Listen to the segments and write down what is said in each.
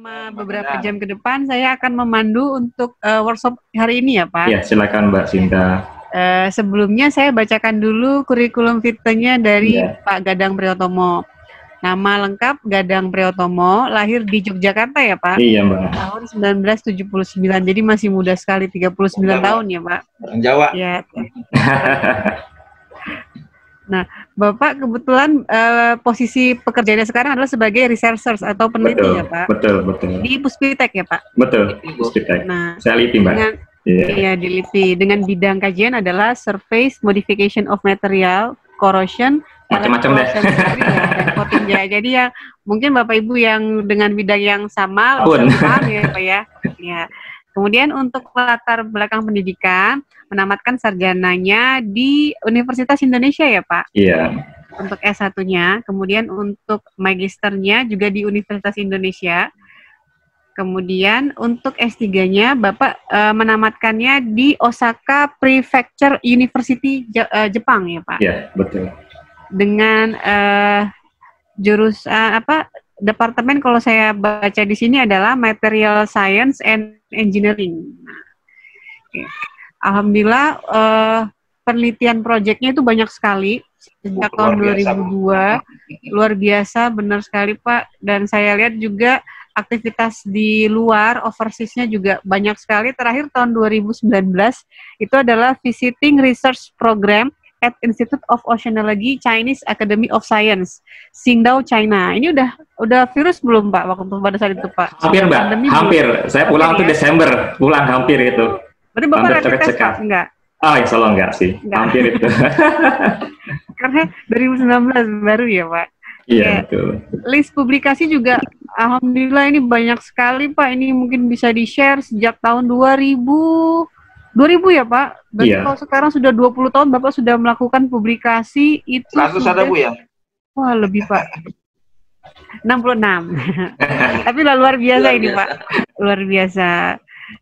Selama beberapa jam ke depan saya akan memandu untuk workshop hari ini ya Pak. Ya, silakan Mbak Sinta. Sebelumnya saya bacakan dulu kurikulum vitae-nya dari Pak Gadang Priyotomo. Nama lengkap Gadang Priyotomo, lahir di Yogyakarta ya Pak? Iya Mbak. Tahun 1979, jadi masih muda sekali, 39 tahun ya Pak? Orang Jawa. Ya. Nah, Bapak kebetulan posisi pekerjaannya sekarang adalah sebagai researcher atau peneliti ya Pak? Betul. Di Puspitek ya Pak? Betul, Puspitek. Nah, saya LIPI Mbak. Iya, di LIPI. Dengan bidang kajian adalah Surface Modification of Material, Corrosion, macam-macam deh. Dan coating ya. Jadi ya mungkin Bapak Ibu yang dengan bidang yang sama bisa paham ya Pak ya. Ya. Kemudian untuk latar belakang pendidikan, menamatkan sarjananya di Universitas Indonesia ya Pak? Iya. Untuk S1-nya, kemudian untuk magisternya juga di Universitas Indonesia. Kemudian untuk S3-nya Bapak menamatkannya di Osaka Prefecture University Jepang ya Pak? Iya, betul. Dengan jurusan departemen kalau saya baca di sini adalah Material Science and Engineering. Alhamdulillah penelitian proyeknya itu banyak sekali sejak tahun 2002. Luar biasa, benar sekali Pak. Dan saya lihat juga aktivitas di luar overseas-nya juga banyak sekali. Terakhir tahun 2019 itu adalah Visiting Research Program at Institute of Oceanology Chinese Academy of Science, Qingdao, China. Ini udah virus belum Pak waktu pada saat itu Pak? Hampir Mbak, hampir. Saya pulang tuh Desember, pulang hampir itu. Berarti Bapak rapid test Pak? Enggak? Oh, insya Allah enggak sih, hampir itu. Karena 2019 baru ya Pak? Iya, betul. List publikasi juga, alhamdulillah ini banyak sekali Pak. Ini mungkin bisa di-share sejak tahun 2000 ya Pak? Berarti kalau sekarang sudah 20 tahun Bapak sudah melakukan publikasi itu 100 ada Bu ya? Wah lebih Pak, 66. Tapi luar biasa ini Pak, luar biasa.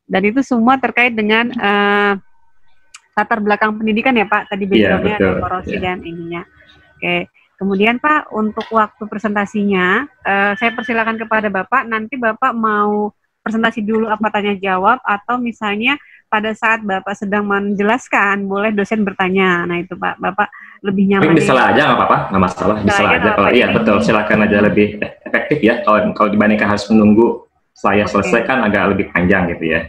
Dan itu semua terkait dengan latar belakang pendidikan ya Pak, tadi background-nya ada korosi dan ininya. Oke. Kemudian Pak, untuk waktu presentasinya, saya persilakan kepada Bapak, nanti Bapak mau presentasi dulu apa tanya jawab, atau misalnya pada saat Bapak sedang menjelaskan, boleh dosen bertanya. Nah itu Pak, Bapak lebih nyaman. Bisa lah aja, nggak apa-apa, nggak masalah. Bisa aja, kalau iya betul, silakan aja, lebih efektif ya. Kalau dibandingkan harus menunggu saya selesai kan agak lebih panjang gitu ya.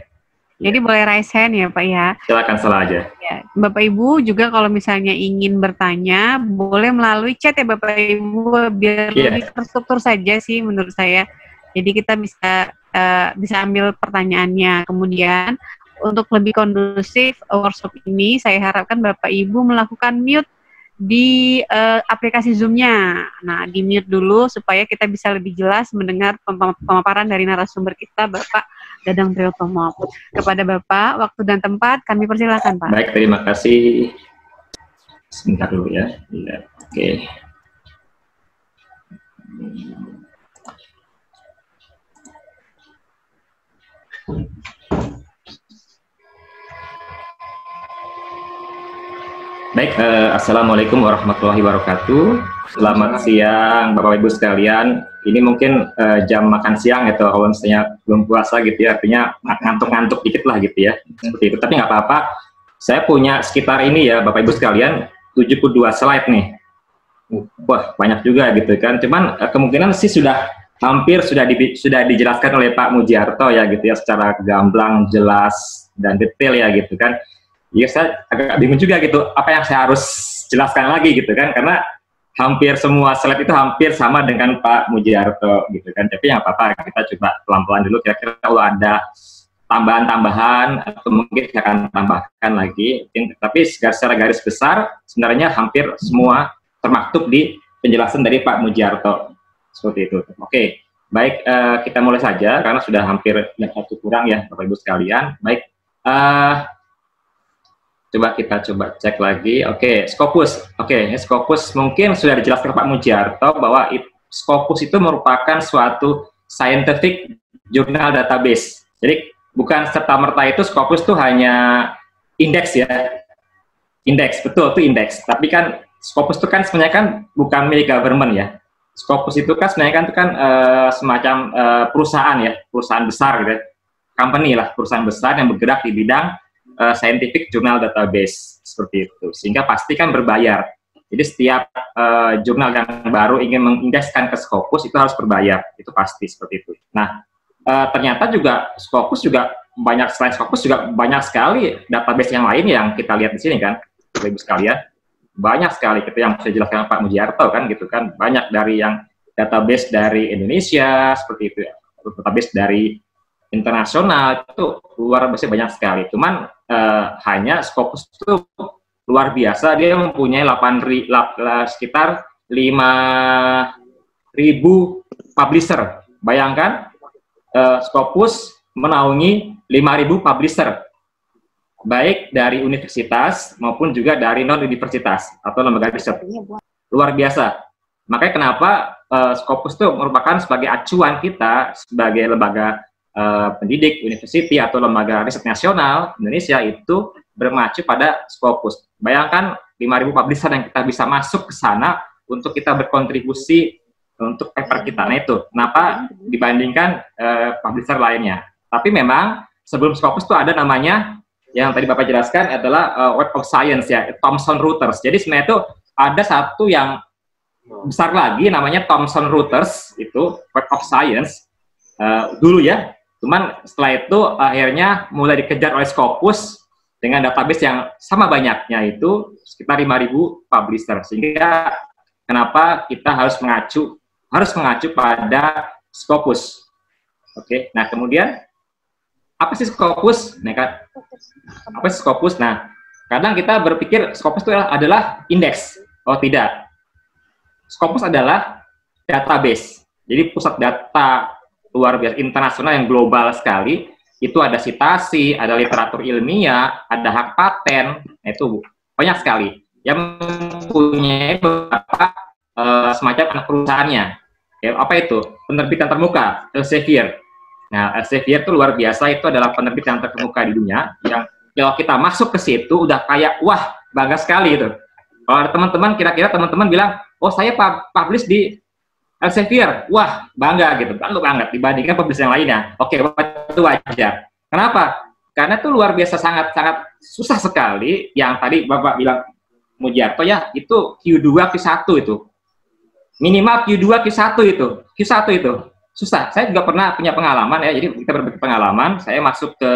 Jadi boleh raise hand ya Pak ya. Silakan salah aja. Ya, Bapak Ibu juga kalau misalnya ingin bertanya, boleh melalui chat ya Bapak Ibu, biar lebih terstruktur saja sih menurut saya. Jadi kita bisa ambil pertanyaannya. Kemudian untuk lebih kondusif workshop ini, saya harapkan Bapak Ibu melakukan mute di aplikasi Zoom-nya. Nah, di mute dulu supaya kita bisa lebih jelas mendengar pemaparan dari narasumber kita, Bapak Gadang Priyotomo. Kepada Bapak, waktu dan tempat kami persilakan, Pak. Baik, terima kasih. Sebentar dulu ya. Oke. Baik, Assalamualaikum warahmatullahi wabarakatuh. Selamat siang Bapak Ibu sekalian. Ini mungkin jam makan siang atau kalau misalnya belum puasa gitu ya, artinya ngantuk-ngantuk dikit lah gitu ya. Seperti itu, tapi nggak apa-apa. Saya punya sekitar ini ya Bapak Ibu sekalian, 72 slide nih. Wah, banyak juga gitu kan. Cuman kemungkinan sih hampir sudah dijelaskan oleh Pak Mujiarto ya gitu ya, secara gamblang, jelas, dan detail ya gitu kan. Ya saya agak bingung juga gitu, apa yang saya harus jelaskan lagi gitu kan, karena hampir semua slide itu hampir sama dengan Pak Mujiarto gitu kan. Tapi yang apa-apa, kita coba pelan-pelan dulu, kira-kira kalau ada tambahan-tambahan atau mungkin saya akan tambahkan lagi. Tapi secara garis besar sebenarnya hampir semua termaktub di penjelasan dari Pak Mujiarto. Seperti itu. Oke, baik, kita mulai saja karena sudah hampir jam 1 kurang ya Bapak Ibu sekalian. Baik, kita coba cek lagi. Oke, Scopus. Oke, Scopus mungkin sudah dijelaskan Pak Mujiarto bahwa Scopus itu merupakan suatu scientific journal database. Jadi bukan serta-merta itu Scopus itu hanya indeks ya. Indeks, betul itu indeks. Tapi kan Scopus itu kan sebenarnya kan bukan milik government ya. Scopus itu kan sebenarnya kan itu kan semacam perusahaan ya, perusahaan besar gitu ya. Company lah, perusahaan besar yang bergerak di bidang scientific journal database seperti itu. Sehingga pasti kan berbayar. Jadi setiap jurnal yang baru ingin mengindekskan ke Scopus itu harus berbayar, itu pasti seperti itu. Nah, ternyata juga Scopus juga banyak, selain Scopus juga banyak sekali database yang lain yang kita lihat di sini kan, Ibu sekalian. Banyak sekali gitu yang saya jelaskan Pak Mujiarto kan gitu kan, banyak dari yang database dari Indonesia seperti itu ya, database dari internasional itu luar biasa banyak sekali. Cuman hanya Scopus itu luar biasa, dia mempunyai sekitar 5.000 publisher. Bayangkan Scopus menaungi 5.000 publisher, baik dari universitas maupun juga dari non-universitas atau lembaga riset. Luar biasa. Makanya kenapa Scopus itu merupakan sebagai acuan kita sebagai lembaga pendidik, university atau lembaga riset nasional Indonesia itu bermacu pada Scopus. Bayangkan 5.000 publisher yang kita bisa masuk ke sana untuk kita berkontribusi untuk paper kita. Nah itu, kenapa dibandingkan publisher lainnya. Tapi memang sebelum Scopus itu ada namanya, yang tadi Bapak jelaskan adalah Web of Science ya, Thomson Reuters. Jadi sebenarnya itu ada satu yang besar lagi namanya Thomson Reuters, itu Web of Science dulu ya. Cuman setelah itu akhirnya mulai dikejar oleh Scopus dengan database yang sama banyaknya, itu sekitar 5.000 publisher. Sehingga kenapa kita harus mengacu pada Scopus. Oke, nah kemudian apa sih Scopus? Nah, kan, apa sih Scopus? Nah, kadang kita berpikir Scopus itu adalah indeks. Oh tidak, Scopus adalah database. Jadi pusat data luar biasa internasional yang global sekali. Itu ada sitasi, ada literatur ilmiah, ada hak paten. Nah, itu banyak sekali yang mempunyai beberapa semacam anak perusahaannya. Ya, apa itu? Penerbitan termuka, Elsevier. Nah, Elsevier itu luar biasa, itu adalah penerbit yang terkemuka di dunia, yang kalau kita masuk ke situ udah kayak wah, bangga sekali itu. Kalau ada teman-teman, kira-kira teman-teman bilang, oh saya publish di Elsevier, wah bangga gitu, bangga banget dibandingkan publish yang lainnya. Oke, itu wajar. Kenapa? Karena itu luar biasa, sangat-sangat susah sekali. Yang tadi Bapak bilang Mujiarto ya, itu Q2, Q1 itu. Minimal Q2, Q1 itu. Susah. Saya juga pernah punya pengalaman ya, jadi kita berbagi pengalaman. Saya masuk ke,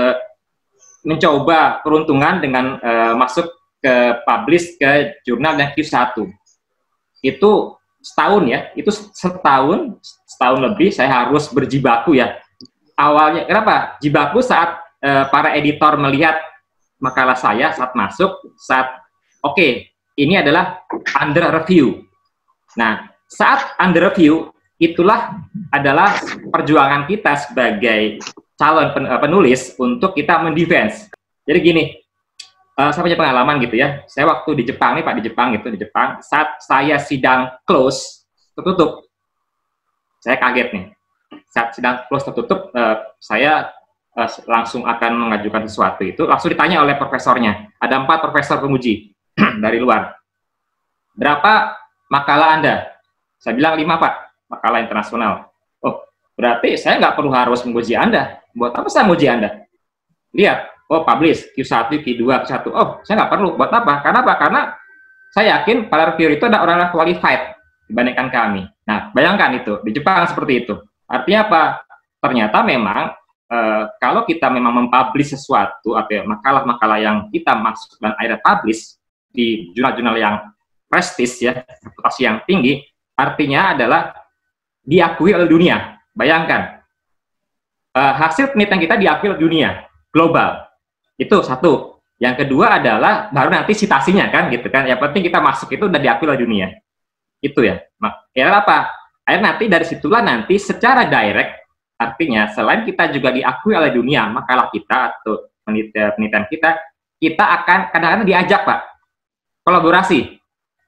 mencoba peruntungan dengan masuk ke publish ke jurnal yang Q1. Itu setahun ya, itu setahun lebih saya harus berjibaku ya. Awalnya, kenapa? Jibaku saat para editor melihat makalah saya saat masuk, oke, ini adalah under review. Nah, saat under review, itulah adalah perjuangan kita sebagai calon penulis untuk kita mendefense. Jadi gini, saya punya pengalaman gitu ya. Saya waktu di Jepang nih Pak, di Jepang, saat saya sidang close tertutup, saya kaget nih. Saat sidang close tertutup, saya langsung akan mengajukan sesuatu itu, langsung ditanya oleh profesornya. Ada 4 profesor penguji dari luar. Berapa makalah Anda? Saya bilang 5 Pak, makalah internasional. Oh, berarti saya nggak perlu harus menguji Anda. Buat apa saya menguji Anda? Lihat, oh publish, Q1, Q2, Q1. Oh, saya nggak perlu. Buat apa? Karena saya yakin para reviewer itu ada orang-orang qualified dibandingkan kami. Nah, bayangkan itu, di Jepang seperti itu. Artinya apa? Ternyata memang kalau kita memang mempublish sesuatu atau makalah-makalah yang kita masuk dan akhirnya publish di jurnal-jurnal yang prestis ya, reputasi yang tinggi, artinya adalah diakui oleh dunia. Bayangkan, hasil penelitian kita diakui oleh dunia, global. Itu satu. Yang kedua adalah baru nanti citasinya kan, gitu kan. Yang penting kita masuk itu udah diakui oleh dunia. Itu ya. Akhirnya apa? Akhirnya nanti dari situlah nanti secara direct, artinya selain kita juga diakui oleh dunia, makalah kita atau penelitian kita akan kadang-kadang diajak Pak, kolaborasi.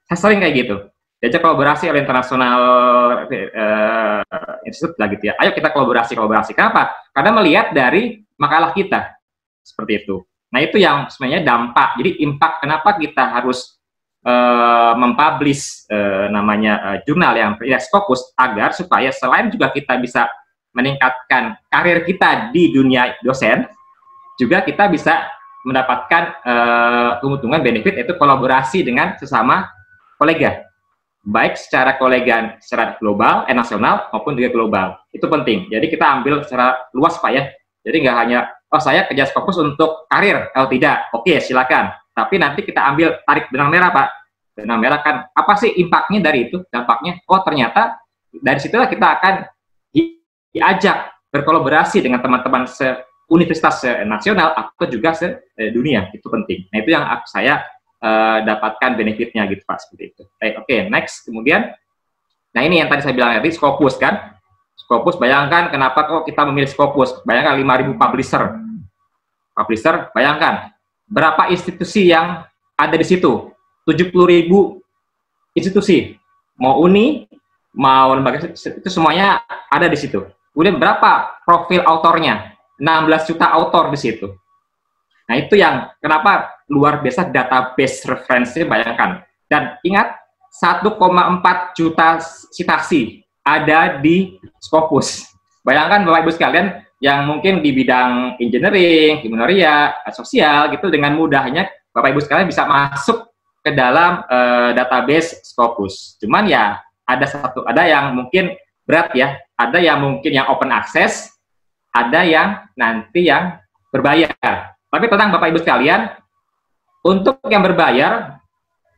Saya sering kayak gitu. Diajak kolaborasi oleh internasional institut lah gitu ya. Ayo kita kolaborasi. Kenapa? Karena melihat dari makalah kita. Seperti itu. Nah itu yang sebenarnya dampak. Jadi impact kenapa kita harus mempublish namanya jurnal yang terindeks Scopus, agar supaya selain juga kita bisa meningkatkan karir kita di dunia dosen, juga kita bisa mendapatkan keuntungan benefit, yaitu kolaborasi dengan sesama kolega, baik secara kolega secara global, nasional maupun juga global. Itu penting. Jadi kita ambil secara luas Pak ya. Jadi nggak hanya saya kerja Scopus untuk karir, tidak, oke silakan. Tapi nanti kita ambil tarik benang merah Pak. Benang merah kan apa sih impactnya dari itu, dampaknya? Oh ternyata dari situlah kita akan diajak berkolaborasi dengan teman-teman universitas nasional atau juga dunia. Itu penting. Nah itu yang saya dapatkan benefitnya gitu Pak, seperti itu. Oke, next. Kemudian, nah ini yang tadi saya bilang tadi, Scopus kan. Scopus, bayangkan kenapa kok kita memilih Scopus. Bayangkan 5.000 publisher, bayangkan berapa institusi yang ada di situ. 70.000 institusi, mau uni, mau lembaga, itu semuanya ada di situ. Kemudian berapa profil autornya? 16 juta autor di situ. Nah itu yang kenapa luar biasa database referensi, bayangkan. Dan ingat, 1,4 juta citasi ada di Scopus. Bayangkan Bapak Ibu sekalian yang mungkin di bidang engineering, humanioria, sosial gitu, dengan mudahnya Bapak Ibu sekalian bisa masuk ke dalam database Scopus. Cuman ya ada yang mungkin berat ya, ada yang mungkin yang open access, ada yang nanti yang berbayar. Tapi tenang Bapak Ibu sekalian, untuk yang berbayar,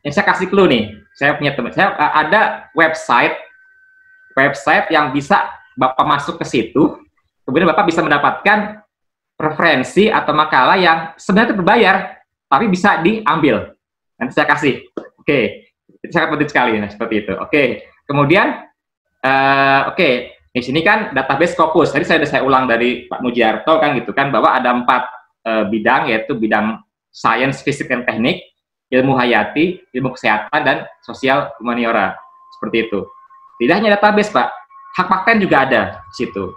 yang saya kasih clue nih, saya punya teman, saya ada website yang bisa Bapak masuk ke situ, kemudian Bapak bisa mendapatkan referensi atau makalah yang sebenarnya berbayar, tapi bisa diambil. Nanti saya kasih. Oke, itu sangat penting sekali, nah, seperti itu. Oke, kemudian, di sini kan database Scopus. Tadi saya ulang dari Pak Mujiarto kan gitu kan, bahwa ada 4 bidang, yaitu bidang sains, fisik, dan teknik, ilmu hayati, ilmu kesehatan, dan sosial humaniora. Seperti itu. Tidak hanya database Pak, hak paten juga ada di situ.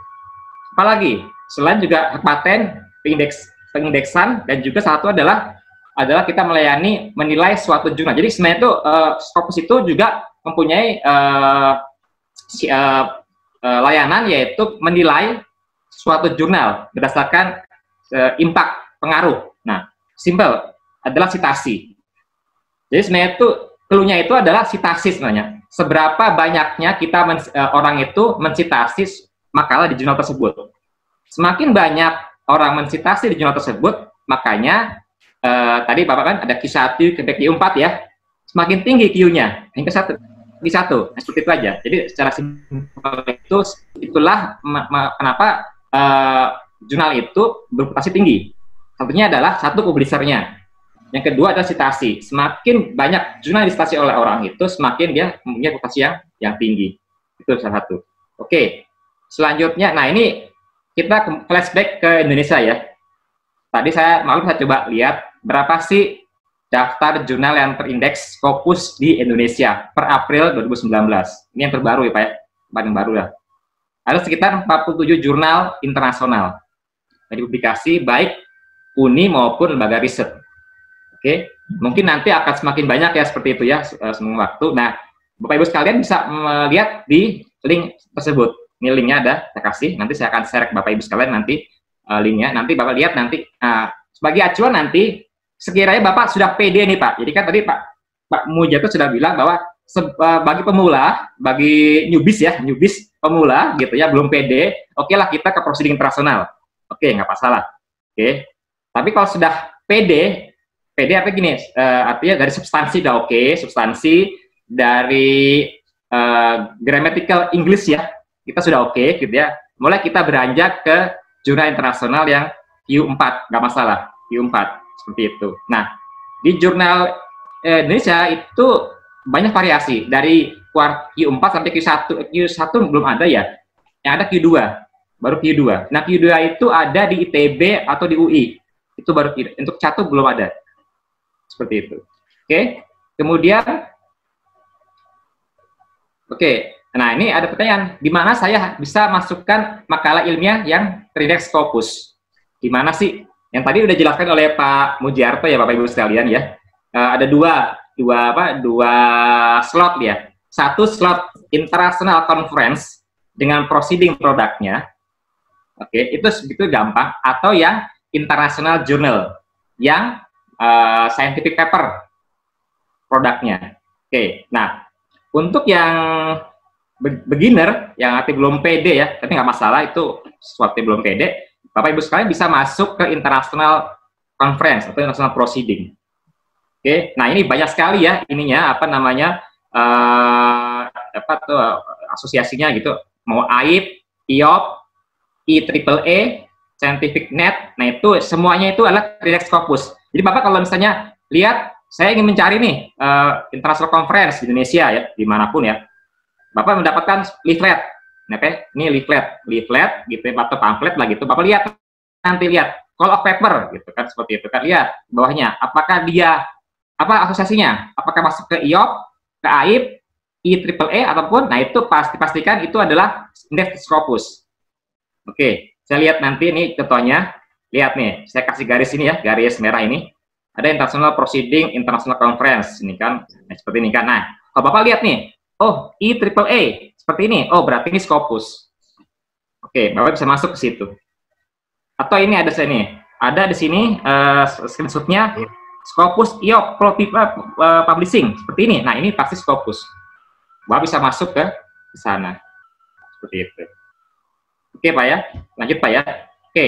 Apalagi, selain juga hak paten, pengindeksan, dan juga satu adalah kita melayani menilai suatu jurnal. Jadi sebenarnya itu Scopus itu juga mempunyai layanan, yaitu menilai suatu jurnal berdasarkan impact, pengaruh. Nah, simple adalah citasi. Jadi sebenarnya itu clue-nya itu adalah citasi sebenarnya. Seberapa banyaknya kita orang itu mencitasi makalah di jurnal tersebut. Semakin banyak orang mencitasi di jurnal tersebut, makanya tadi Bapak kan ada Q1, Q4 ya. Semakin tinggi Q-nya, hingga Q1. Nah, seperti itu aja. Jadi secara simpel itulah kenapa jurnal itu berputasi tinggi. Satunya adalah satu publishernya. Yang kedua adalah citasi. Semakin banyak jurnal disitasi oleh orang itu, semakin dia mempunyai reputasi yang tinggi. Itu salah satu. Oke. Selanjutnya, nah ini kita flashback ke Indonesia ya. Tadi saya coba lihat berapa sih daftar jurnal yang terindeks Scopus di Indonesia per April 2019. Ini yang terbaru ya Pak ya, paling baru ya. Ada sekitar 47 jurnal internasional yang dipublikasi baik uni maupun lembaga riset. Oke, mungkin nanti akan semakin banyak ya seperti itu ya semua waktu. Nah, Bapak Ibu sekalian bisa melihat di link tersebut. Ini linknya ada, saya kasih. Nanti saya akan share ke Bapak Ibu sekalian nanti linknya. Nanti Bapak lihat nanti sebagai acuan nanti sekiranya Bapak sudah pede nih Pak. Jadi kan tadi Pak Mujiarto sudah bilang bahwa bagi pemula, bagi newbies pemula gitu ya, belum pede, oke lah kita ke prosedur internasional. Oke, nggak masalah. Oke. Tapi kalau sudah pede artinya gini, artinya dari substansi udah oke, substansi dari grammatical English ya, kita sudah oke gitu ya. Mulai kita beranjak ke jurnal internasional yang Q4, nggak masalah, Q4 seperti itu. Nah, di jurnal Indonesia itu banyak variasi dari Q4 sampai Q1 belum ada ya, yang ada Q2, baru Q2. Nah, Q2 itu ada di ITB atau di UI, itu baru untuk Q1 belum ada. Seperti itu. Oke. Kemudian nah ini ada pertanyaan, di mana saya bisa masukkan makalah ilmiah yang terindeks Scopus? Di mana sih? Yang tadi udah dijelaskan oleh Pak Mujiarto ya Bapak Ibu sekalian ya. Ada 2 dua slot ya. Satu slot international conference dengan proceeding produknya, oke, itu gampang. Atau yang international journal, yang scientific paper produknya. Oke, nah untuk yang beginner, yang arti belum pede ya, tapi nggak masalah, itu sesuatu yang belum pede, Bapak Ibu sekalian bisa masuk ke international conference atau international proceeding. Oke, nah ini banyak sekali ya ininya, apa namanya, asosiasinya gitu, mau AIP, IOP, IEEE, Scientific Net, nah itu semuanya itu adalah Index Scopus. Jadi Bapak kalau misalnya lihat, saya ingin mencari nih international conference di Indonesia ya, dimanapun ya, Bapak mendapatkan leaflet, oke, ini leaflet gitu atau pamflet lah gitu, Bapak lihat, nanti lihat call of paper gitu kan, seperti itu kan, lihat bawahnya, apakah dia, apa asosiasinya, apakah masuk ke IOP, ke AIP, IEEE ataupun, nah itu pastikan itu adalah Index Scopus. Oke, saya lihat nanti ini contohnya, lihat nih, saya kasih garis ini ya, garis merah ini, ada International Proceeding, International Conference, ini kan, nah, seperti ini kan. Nah, kalau Bapak lihat nih, oh, IEEE, seperti ini, oh berarti ini Scopus. Oke, Bapak bisa masuk ke situ. Atau ini ada di sini screenshotnya, Scopus IOP Publishing, seperti ini. Nah, ini pasti Scopus. Bapak bisa masuk ke sana, seperti itu. Oke Pak ya, lanjut Pak ya. Oke,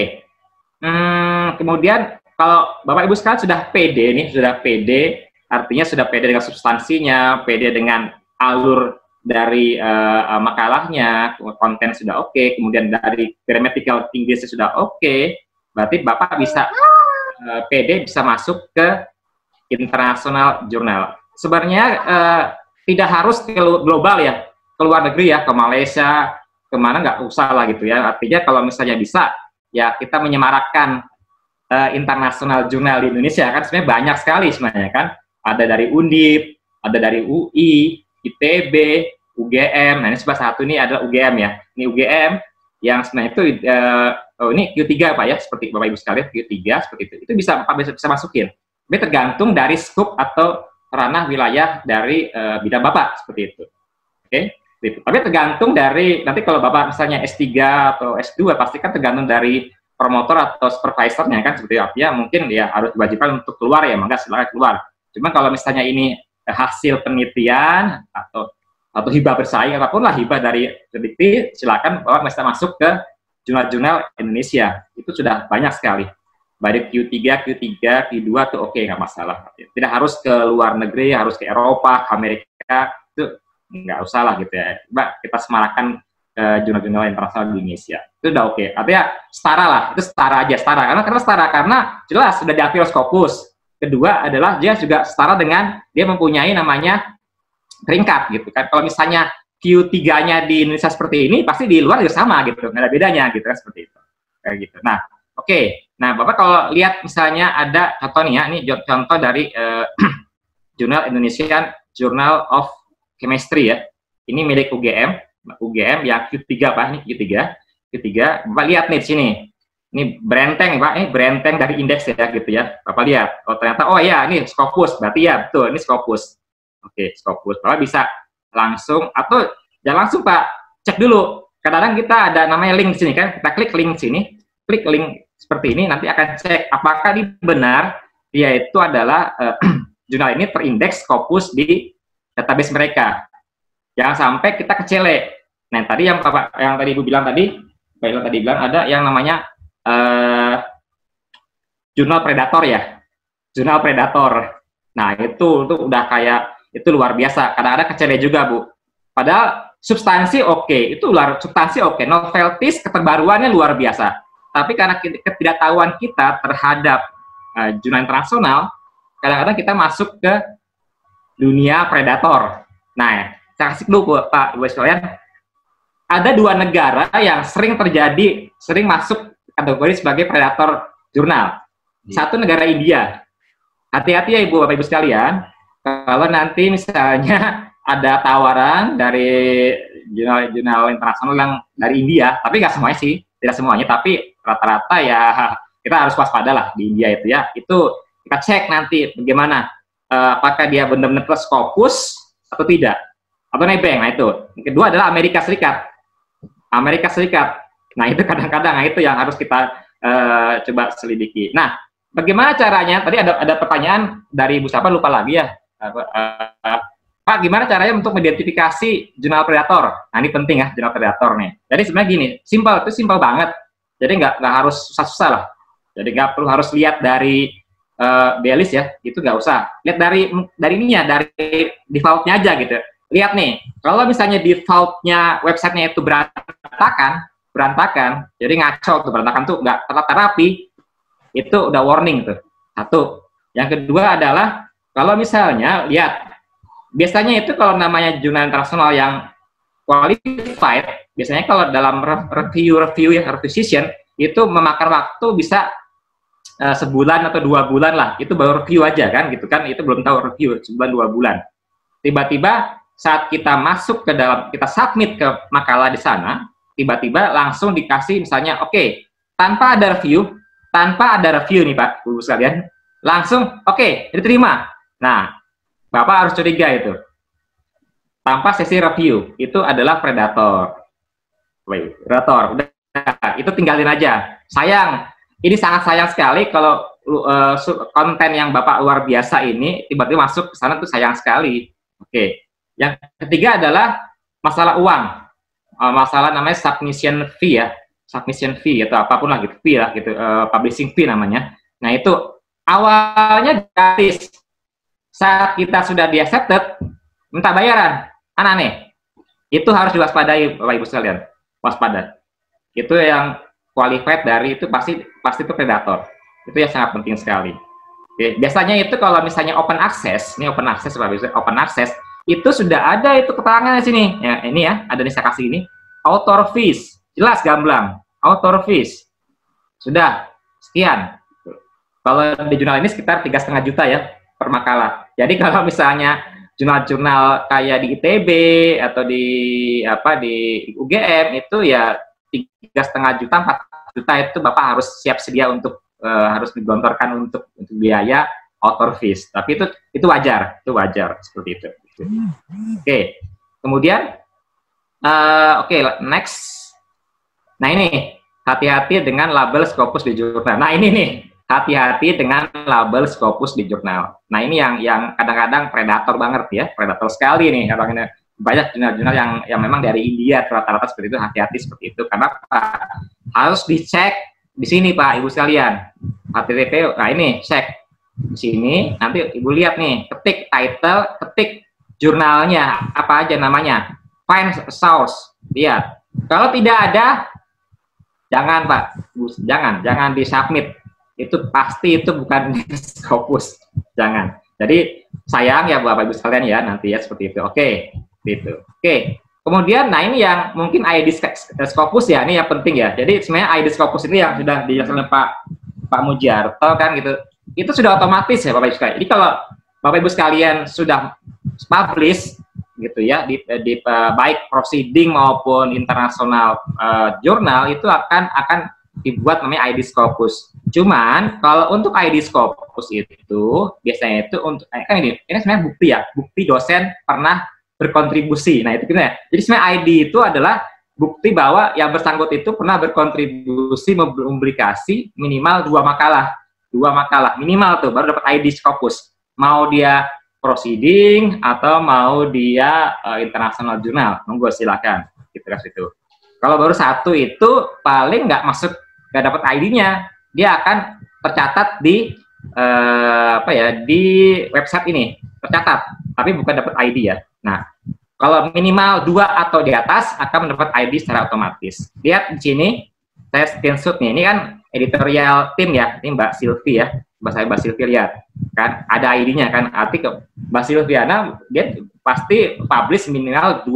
kemudian kalau Bapak Ibu sekalian sudah pede nih, artinya sudah pede dengan substansinya, pede dengan alur dari makalahnya, konten sudah oke, kemudian dari grammatical Inggrisnya sudah oke, berarti Bapak bisa pede bisa masuk ke international journal. Sebenarnya tidak harus ke global ya, ke luar negeri ya, ke Malaysia, kemana nggak usah lah gitu ya. Artinya kalau misalnya bisa, ya kita menyemarakkan international jurnal di Indonesia kan sebenarnya banyak sekali sebenarnya kan. Ada dari Undip, ada dari UI, ITB, UGM. Nah ini salah satu ini adalah UGM ya. Ini UGM yang sebenarnya itu ini Q3 Pak ya, seperti Bapak Ibu sekalian, Q3 seperti itu. Itu bisa Bapak bisa masukin. Ini tergantung dari scope atau ranah wilayah dari bidang Bapak seperti itu. Oke? Gitu. Tapi tergantung dari, nanti kalau Bapak misalnya S3 atau S2 pasti kan tergantung dari promotor atau supervisornya kan, seperti artinya mungkin ya harus diwajibkan untuk keluar ya, maka silakan keluar. Cuma kalau misalnya ini hasil penelitian atau hibah bersaing apapun lah, hibah dari peneliti, silakan Bapak bisa masuk ke jurnal-jurnal Indonesia. Itu sudah banyak sekali. Baik Q3, Q2 tuh oke, nggak masalah. Tidak harus ke luar negeri, harus ke Eropa, ke Amerika, itu nggak usah lah gitu ya. Mbak, kita semarakan jurnal-jurnal internasional di Indonesia. Itu udah oke. Artinya setara lah, itu setara aja, setara. Karena jelas sudah diakui Scopus. Kedua adalah dia juga setara dengan dia mempunyai namanya peringkat gitu kan. Kalau misalnya Q3-nya di Indonesia seperti ini, pasti di luar juga sama gitu, nggak ada bedanya gitu kan, seperti itu. Kayak gitu. Nah, oke. Nah, Bapak kalau lihat misalnya ada contoh nih ya, ini contoh dari Jurnal Indonesian Journal of Chemistry ya. Ini milik UGM yang Q3 Pak, ini Q3. Bapak lihat nih di sini. Ini Brenteng Pak, ini Brenteng dari indeks ya gitu ya. Bapak lihat, oh ternyata, oh ya ini Scopus, berarti ya betul, ini Scopus. Oke, Scopus. Bapak bisa langsung, atau jangan langsung Pak, cek dulu. Kadang-kadang kita ada namanya link di sini kan, kita klik link sini, klik link seperti ini, nanti akan cek apakah ini benar, dia itu adalah jurnal ini terindeks Scopus di database mereka. Jangan sampai kita kecele. Nah, tadi yang tadi Ibu bilang tadi, Pak Ilham tadi bilang ada yang namanya jurnal predator ya, jurnal predator. Nah itu udah kayak itu luar biasa. Kadang-kadang kecele juga Bu. Padahal substansi oke, itu substansi oke, novelties keterbaruannya luar biasa. Tapi karena ketidaktahuan kita terhadap jurnal internasional, kadang-kadang kita masuk ke dunia predator. Nah, saya kasih dulu Pak Ibu sekalian, ada dua negara yang sering masuk kategori sebagai predator jurnal. Satu negara India. Hati-hati ya Ibu Bapak Ibu sekalian, kalau nanti misalnya ada tawaran dari jurnal internasional yang dari India, tapi nggak semuanya sih, tidak semuanya, tapi rata-rata ya kita harus waspada lah di India itu ya. Itu kita cek nanti bagaimana apakah dia benar-benar Scopus atau tidak, atau nebeng. Nah itu. Yang kedua adalah Amerika Serikat. Amerika Serikat. Nah itu kadang-kadang, nah, itu yang harus kita coba selidiki. Nah, bagaimana caranya? Tadi ada pertanyaan dari Ibu siapa, lupa lagi ya. Pak, gimana caranya untuk mengidentifikasi jurnal predator? Nah ini penting ya, jurnal predator nih. Jadi sebenarnya gini, simpel banget. Jadi nggak harus susah-susah lah. Jadi nggak perlu harus lihat dari B-list ya, itu nggak usah. Lihat dari ininya, dari defaultnya aja gitu. Lihat nih, kalau misalnya defaultnya websitenya itu berantakan, jadi ngaco tuh, berantakan tuh nggak tertata rapi, itu udah warning tuh. Satu. Yang kedua adalah kalau misalnya lihat, biasanya itu kalau namanya jurnal internasional yang qualified, biasanya kalau dalam review session itu memakan waktu bisa sebulan atau 2 bulan lah, itu baru review aja kan, gitu kan, itu belum tahu review sebulan 2 bulan. Tiba-tiba saat kita masuk ke dalam, kita submit ke makalah di sana, tiba-tiba langsung dikasih misalnya, oke, tanpa ada review nih Pak, Bu sekalian, langsung oke, diterima. Nah, Bapak harus curiga itu. Tanpa sesi review, itu adalah predator. Udah, itu tinggalin aja. Sayang, ini sangat sayang sekali kalau konten yang Bapak luar biasa ini tiba-tiba masuk ke sana, tuh sayang sekali. Oke. Yang ketiga adalah masalah uang. Masalah namanya submission fee ya. Submission fee atau apapun lah gitu, fee lah gitu, publishing fee namanya. Nah, itu awalnya gratis. Saat kita sudah di accepted, minta bayaran. Aneh. Itu harus diwaspadai Bapak Ibu sekalian. Waspada. Itu yang qualified dari itu pasti itu predator. Itu yang sangat penting sekali. Oke, biasanya itu kalau misalnya open access, ini open access itu sudah ada itu keterangan di sini. Ya, ini ya, ada nih saya kasih ini. Author fees, jelas gamblang. Author fees. Sudah sekian. Kalau di jurnal ini sekitar 3,5 juta ya per makalah. Jadi kalau misalnya jurnal-jurnal kayak di ITB atau di UGM itu ya 3,5 juta, 4 juta itu Bapak harus siap sedia untuk harus digelontorkan untuk biaya author fees. Tapi itu wajar seperti itu. Oke. Kemudian next. Nah ini hati-hati dengan label Scopus di jurnal. Nah ini nih, hati-hati dengan label Scopus di jurnal. Nah ini yang kadang-kadang predator banget ya, predator sekali nih. Banyak jurnal-jurnal yang memang dari India rata-rata seperti itu, hati-hati seperti itu. Karena harus dicek di sini Pak Ibu sekalian. HTTP, nah ini cek di sini. Nanti Ibu lihat nih, ketik title, ketik jurnalnya apa aja namanya, find source. Lihat. Kalau tidak ada, jangan Pak, jangan disubmit. Itu pasti itu bukan Scopus. Jangan. Jadi sayang ya Bapak Ibu sekalian ya, nanti ya seperti itu. Oke, gitu. Oke. Kemudian nah ini yang mungkin ID Scopus ya, ini yang penting ya. Jadi sebenarnya ID Scopus ini yang sudah dijelaskan oleh Pak Mujiarto kan gitu. Itu sudah otomatis ya Bapak Ibu sekalian. Jadi kalau Bapak Ibu sekalian sudah publish gitu ya di baik proceeding maupun internasional jurnal itu akan dibuat namanya ID Scopus. Cuman kalau untuk ID Scopus itu biasanya itu untuk kan ini sebenarnya bukti dosen pernah berkontribusi. Nah itu gimana? Jadi sebenarnya ID itu adalah bukti bahwa yang bersangkut itu pernah berkontribusi mempublikasi minimal 2 makalah minimal tuh baru dapat ID Scopus. Mau dia proceeding atau mau dia international jurnal, monggo silakan gitu kan itu. Kalau baru 1 itu paling nggak dapat ID-nya, dia akan tercatat di di website ini tercatat, tapi bukan dapat ID ya. Nah, kalau minimal 2 atau di atas akan mendapat ID secara otomatis. Lihat di sini, saya screenshot nih. Ini kan editorial tim ya, ini Mbak Silvi ya, Mbak Silvi lihat kan ada ID-nya kan, arti ke Mbak Silviana dia pasti publish minimal 2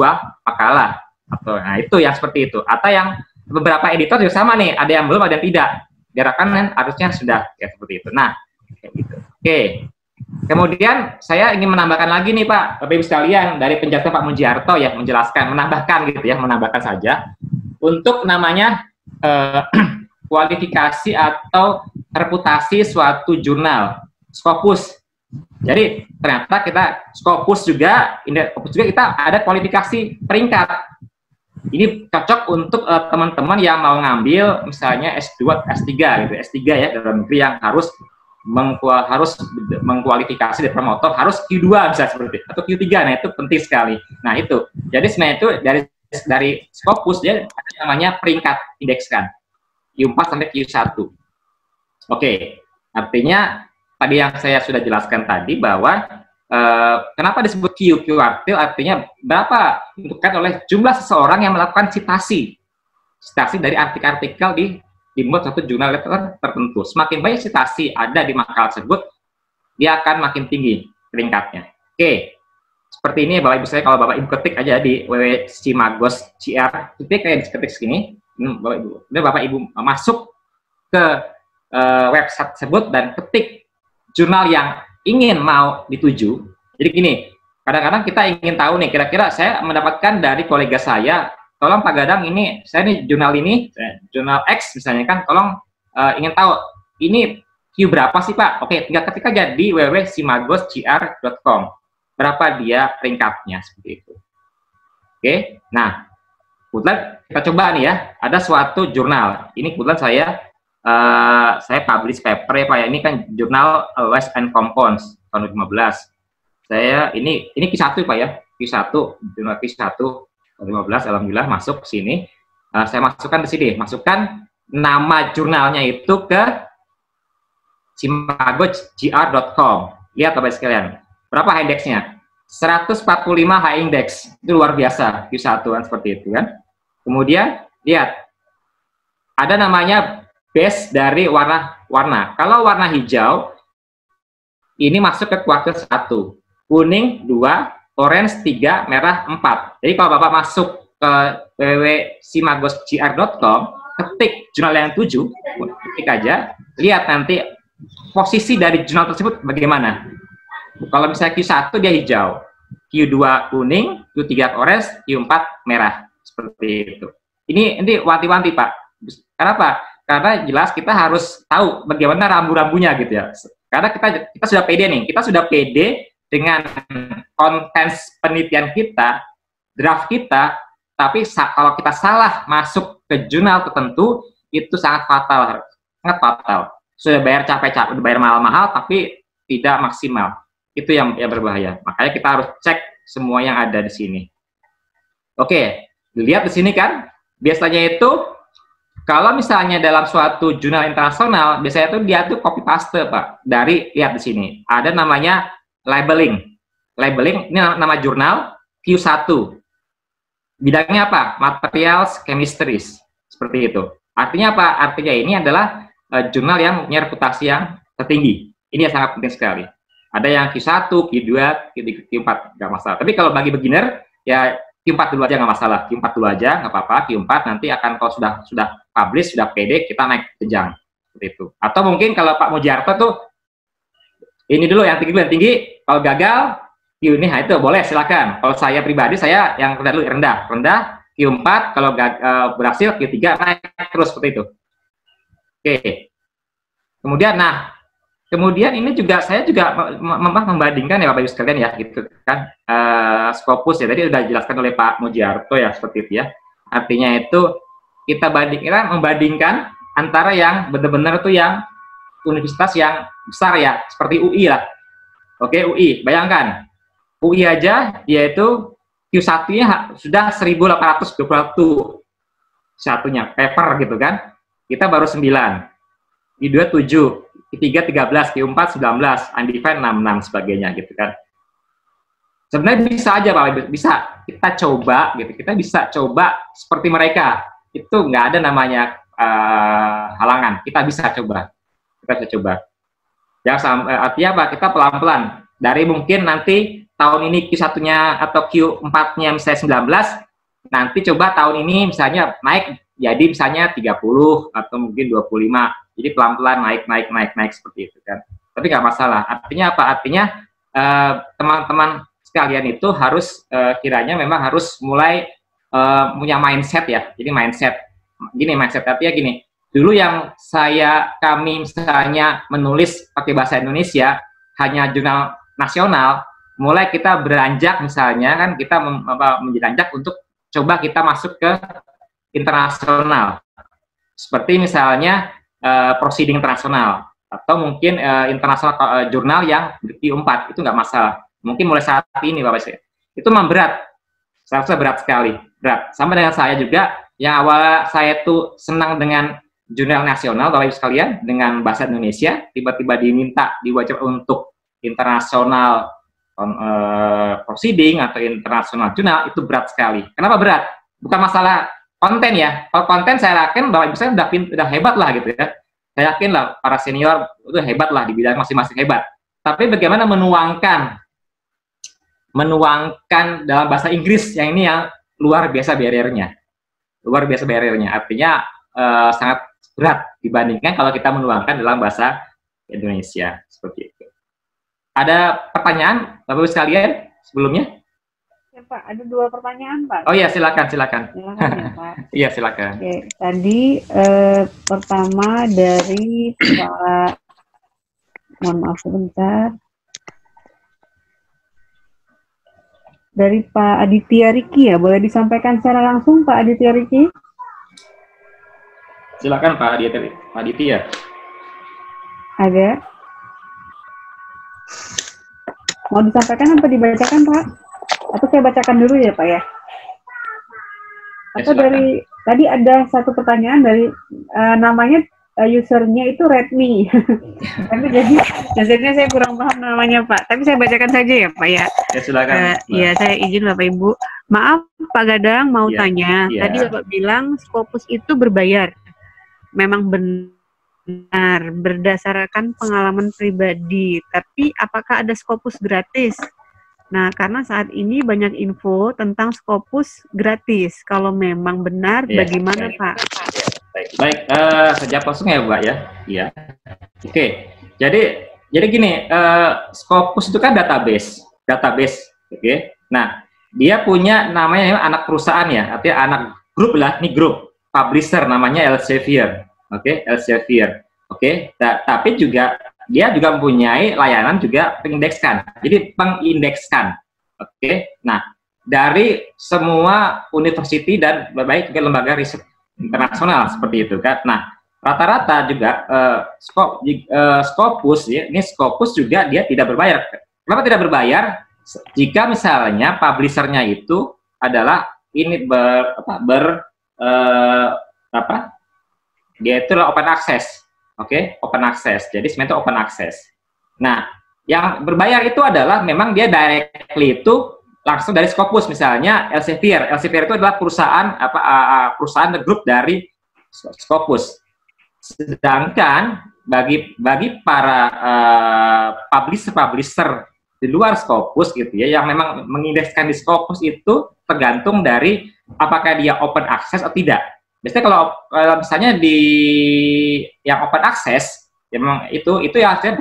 makalah atau nah itu yang seperti itu. Atau yang beberapa editor juga sama nih, ada yang belum, ada yang tidak. Diarahkan kan harusnya sudah ya seperti itu. Nah, kayak gitu. Oke. Kemudian saya ingin menambahkan lagi nih Pak, Bapak Ibu sekalian, dari penjelasan Pak Mujiarto ya, menambahkan saja untuk namanya kualifikasi atau reputasi suatu jurnal Scopus. Jadi ternyata kita Scopus juga kita ada kualifikasi peringkat. Ini cocok untuk teman-teman yang mau ngambil misalnya S2, S3 gitu, S3 ya dalam negeri yang harus mengkualifikasi dari promotor harus Q2 bisa seperti itu, atau Q3. Nah, itu penting sekali. Nah, itu. Jadi sebenarnya itu dari Scopus dia ada namanya peringkat indekskan. Q4 sampai Q1. Oke. Artinya tadi yang saya sudah jelaskan tadi bahwa kenapa disebut Q kuartil, artinya berapa ditentukan oleh jumlah seseorang yang melakukan citasi dari artikel-artikel di muat satu jurnal tertentu. Semakin banyak citasi ada di makalah tersebut, dia akan makin tinggi peringkatnya. Oke, seperti ini Bapak Ibu saya, kalau Bapak Ibu ketik aja di www.simagos.cr, ketik kayak diketik segini, Bapak Ibu. Kemudian Bapak Ibu masuk ke website tersebut dan ketik jurnal yang ingin mau dituju. Jadi gini, kadang-kadang kita ingin tahu nih, kira-kira saya mendapatkan dari kolega saya, tolong Pak Gadang ini, saya nih jurnal jurnal X misalnya kan, tolong ingin tahu, ini Q berapa sih Pak? Oke, tinggal ketik aja di www.simagos.cr.com. Berapa dia peringkatnya, seperti itu. Oke, nah, kebetulan kita coba nih ya, ada suatu jurnal. Ini kebetulan saya publish paper ya Pak ya, ini kan jurnal Waste and Compounds tahun 2015. Saya ini Q1 Pak ya, Q1, jurnal Q1 tahun 2015, alhamdulillah masuk ke sini. Saya masukkan di sini, masukkan nama jurnalnya itu ke simagos.gr.com. Lihat Bapak sekalian, berapa indeksnya? 145 high index, itu luar biasa, Q1 kan seperti itu kan. Kemudian lihat, ada namanya base dari warna. Kalau warna hijau, ini masuk ke kuartil 1, kuning 2, orange 3, merah 4. Jadi kalau Bapak masuk ke www.simagos.gr.com, ketik jurnal yang 7, ketik aja, lihat nanti posisi dari jurnal tersebut bagaimana. Kalau misalnya Q1 dia hijau, Q2 kuning, Q3 orange, Q4 merah. Seperti itu. Ini wanti-wanti Pak. Kenapa? Karena jelas kita harus tahu bagaimana rambu-rambunya gitu ya. Karena kita sudah pede nih, kita sudah pede dengan konten penelitian kita, draft kita, tapi kalau kita salah masuk ke jurnal tertentu, itu sangat fatal, sangat fatal. Sudah bayar capek-capek, sudah bayar mahal-mahal, tapi tidak maksimal. Itu yang berbahaya. Makanya kita harus cek semua yang ada di sini. Oke, lihat di sini kan, biasanya itu kalau misalnya dalam suatu jurnal internasional, biasanya itu dia tuh copy paste Pak. Dari lihat di sini, ada namanya labeling. Labeling ini nama jurnal Q1. Bidangnya apa? Materials Chemistries. Seperti itu. Artinya apa? Artinya ini adalah jurnal yang punya reputasi yang tertinggi. Ini yang sangat penting sekali. Ada yang Q1, Q2, Q3, Q4 nggak masalah. Tapi kalau bagi beginner ya Q4 dulu aja nggak masalah, Q4 dulu aja nggak apa-apa, Q4 nanti akan kalau sudah publish, sudah pede, kita naik jenjang seperti itu. Atau mungkin kalau Pak Mujarto tuh ini dulu yang tinggi, kalau gagal Q ini, nah itu boleh silakan. Kalau saya pribadi saya yang rendah dulu, rendah Q4, kalau berhasil Q3 naik terus seperti itu. Oke. Kemudian ini juga saya juga membandingkan ya Bapak Ibu sekalian ya gitu kan, Scopus ya tadi sudah dijelaskan oleh Pak Mujarto ya seperti itu ya. Artinya itu kita membandingkan antara yang benar-benar itu yang universitas yang besar ya, seperti UI lah. Oke, UI, bayangkan UI aja dia itu Q1-nya sudah 1821 satunya paper gitu kan. Kita baru 9. Q2 7. Q3 13, Q4 19, undefined 66 sebagainya gitu kan. Sebenarnya bisa aja Pak, bisa kita coba gitu. Kita bisa coba seperti mereka. Itu nggak ada namanya halangan. Kita bisa coba. Ya artinya apa? Kita pelan-pelan. Dari mungkin nanti tahun ini Q1-nya atau Q4-nya misalnya 19, nanti coba tahun ini misalnya naik jadi misalnya 30 atau mungkin 25. Jadi pelan-pelan naik seperti itu kan. Tapi nggak masalah. Artinya apa? Artinya teman-teman sekalian itu harus kiranya memang harus mulai punya mindset ya. Jadi mindset artinya gini. Dulu yang kami misalnya menulis pakai bahasa Indonesia hanya jurnal nasional, mulai kita beranjak misalnya kan kita menjelanjak untuk coba kita masuk ke internasional, seperti misalnya proceeding internasional atau mungkin internasional jurnal yang berQ4 itu nggak masalah. Mungkin mulai saat ini Bapak saya itu memang berat, saya berat sekali, berat. Sama dengan saya juga yang awal saya tuh senang dengan jurnal nasional Bapak Ibu sekalian dengan bahasa Indonesia, tiba-tiba diminta diwajib untuk internasional proceeding atau internasional jurnal, itu berat sekali. Kenapa berat? Bukan masalah konten ya. Kalau konten saya yakin Bapak Ibu saya udah hebat lah gitu ya. Saya yakin lah para senior itu hebat lah di bidang masing-masing hebat. Tapi bagaimana menuangkan dalam bahasa Inggris yang ini yang luar biasa barriernya. Luar biasa barriernya. Artinya sangat berat dibandingkan kalau kita menuangkan dalam bahasa Indonesia seperti itu. Ada pertanyaan Bapak Ibu sekalian sebelumnya? Ya Pak, ada 2 pertanyaan Pak. Oh iya, silakan. Silakan ya Pak. Iya, silakan. Oke, tadi pertama dari Pak, mohon maaf sebentar, dari Pak Aditya Riki ya, boleh disampaikan secara langsung Pak Aditya Riki? Silakan Pak Aditya. Ada? Mau disampaikan apa dibacakan Pak? Atau saya bacakan dulu ya Pak ya? Atau dari tadi ada satu pertanyaan dari namanya usernya itu Redmi. Tapi jadi biasanya saya kurang paham namanya Pak. Tapi saya bacakan saja ya Pak ya. Ya silakan. Ya saya izin Bapak Ibu. Maaf Pak Gadang mau tanya. Ya. Tadi Bapak bilang Scopus itu berbayar. Memang benar berdasarkan pengalaman pribadi. Tapi apakah ada Scopus gratis? Nah, karena saat ini banyak info tentang Scopus gratis. Kalau memang benar, bagaimana Pak? Baik, sejak langsung ya Mbak ya. Iya. Oke. Jadi gini, Scopus itu kan database. Oke. Nah, dia punya namanya anak perusahaan ya, artinya anak grup lah, ini grup publisher namanya Elsevier. Oke, Elsevier. Oke. Tapi juga dia juga mempunyai layanan juga pengindekskan. Jadi pengindekskan. Oke. Nah, dari semua university dan baik juga lembaga riset internasional seperti itu kan. Nah, rata-rata juga Scopus ya, ini Scopus juga dia tidak berbayar. Kenapa tidak berbayar? Jika misalnya publishernya itu adalah ini dia itu open access. Oke, open access. Jadi sebenarnya itu open access. Nah, yang berbayar itu adalah memang dia directly itu langsung dari Scopus, misalnya Elsevier. Elsevier itu adalah perusahaan perusahaan grup dari Scopus. Sedangkan bagi para publisher di luar Scopus gitu ya, yang memang mengindekskan di Scopus itu tergantung dari apakah dia open access atau tidak. Biasanya kalau misalnya di yang open access, ya memang itu yang artinya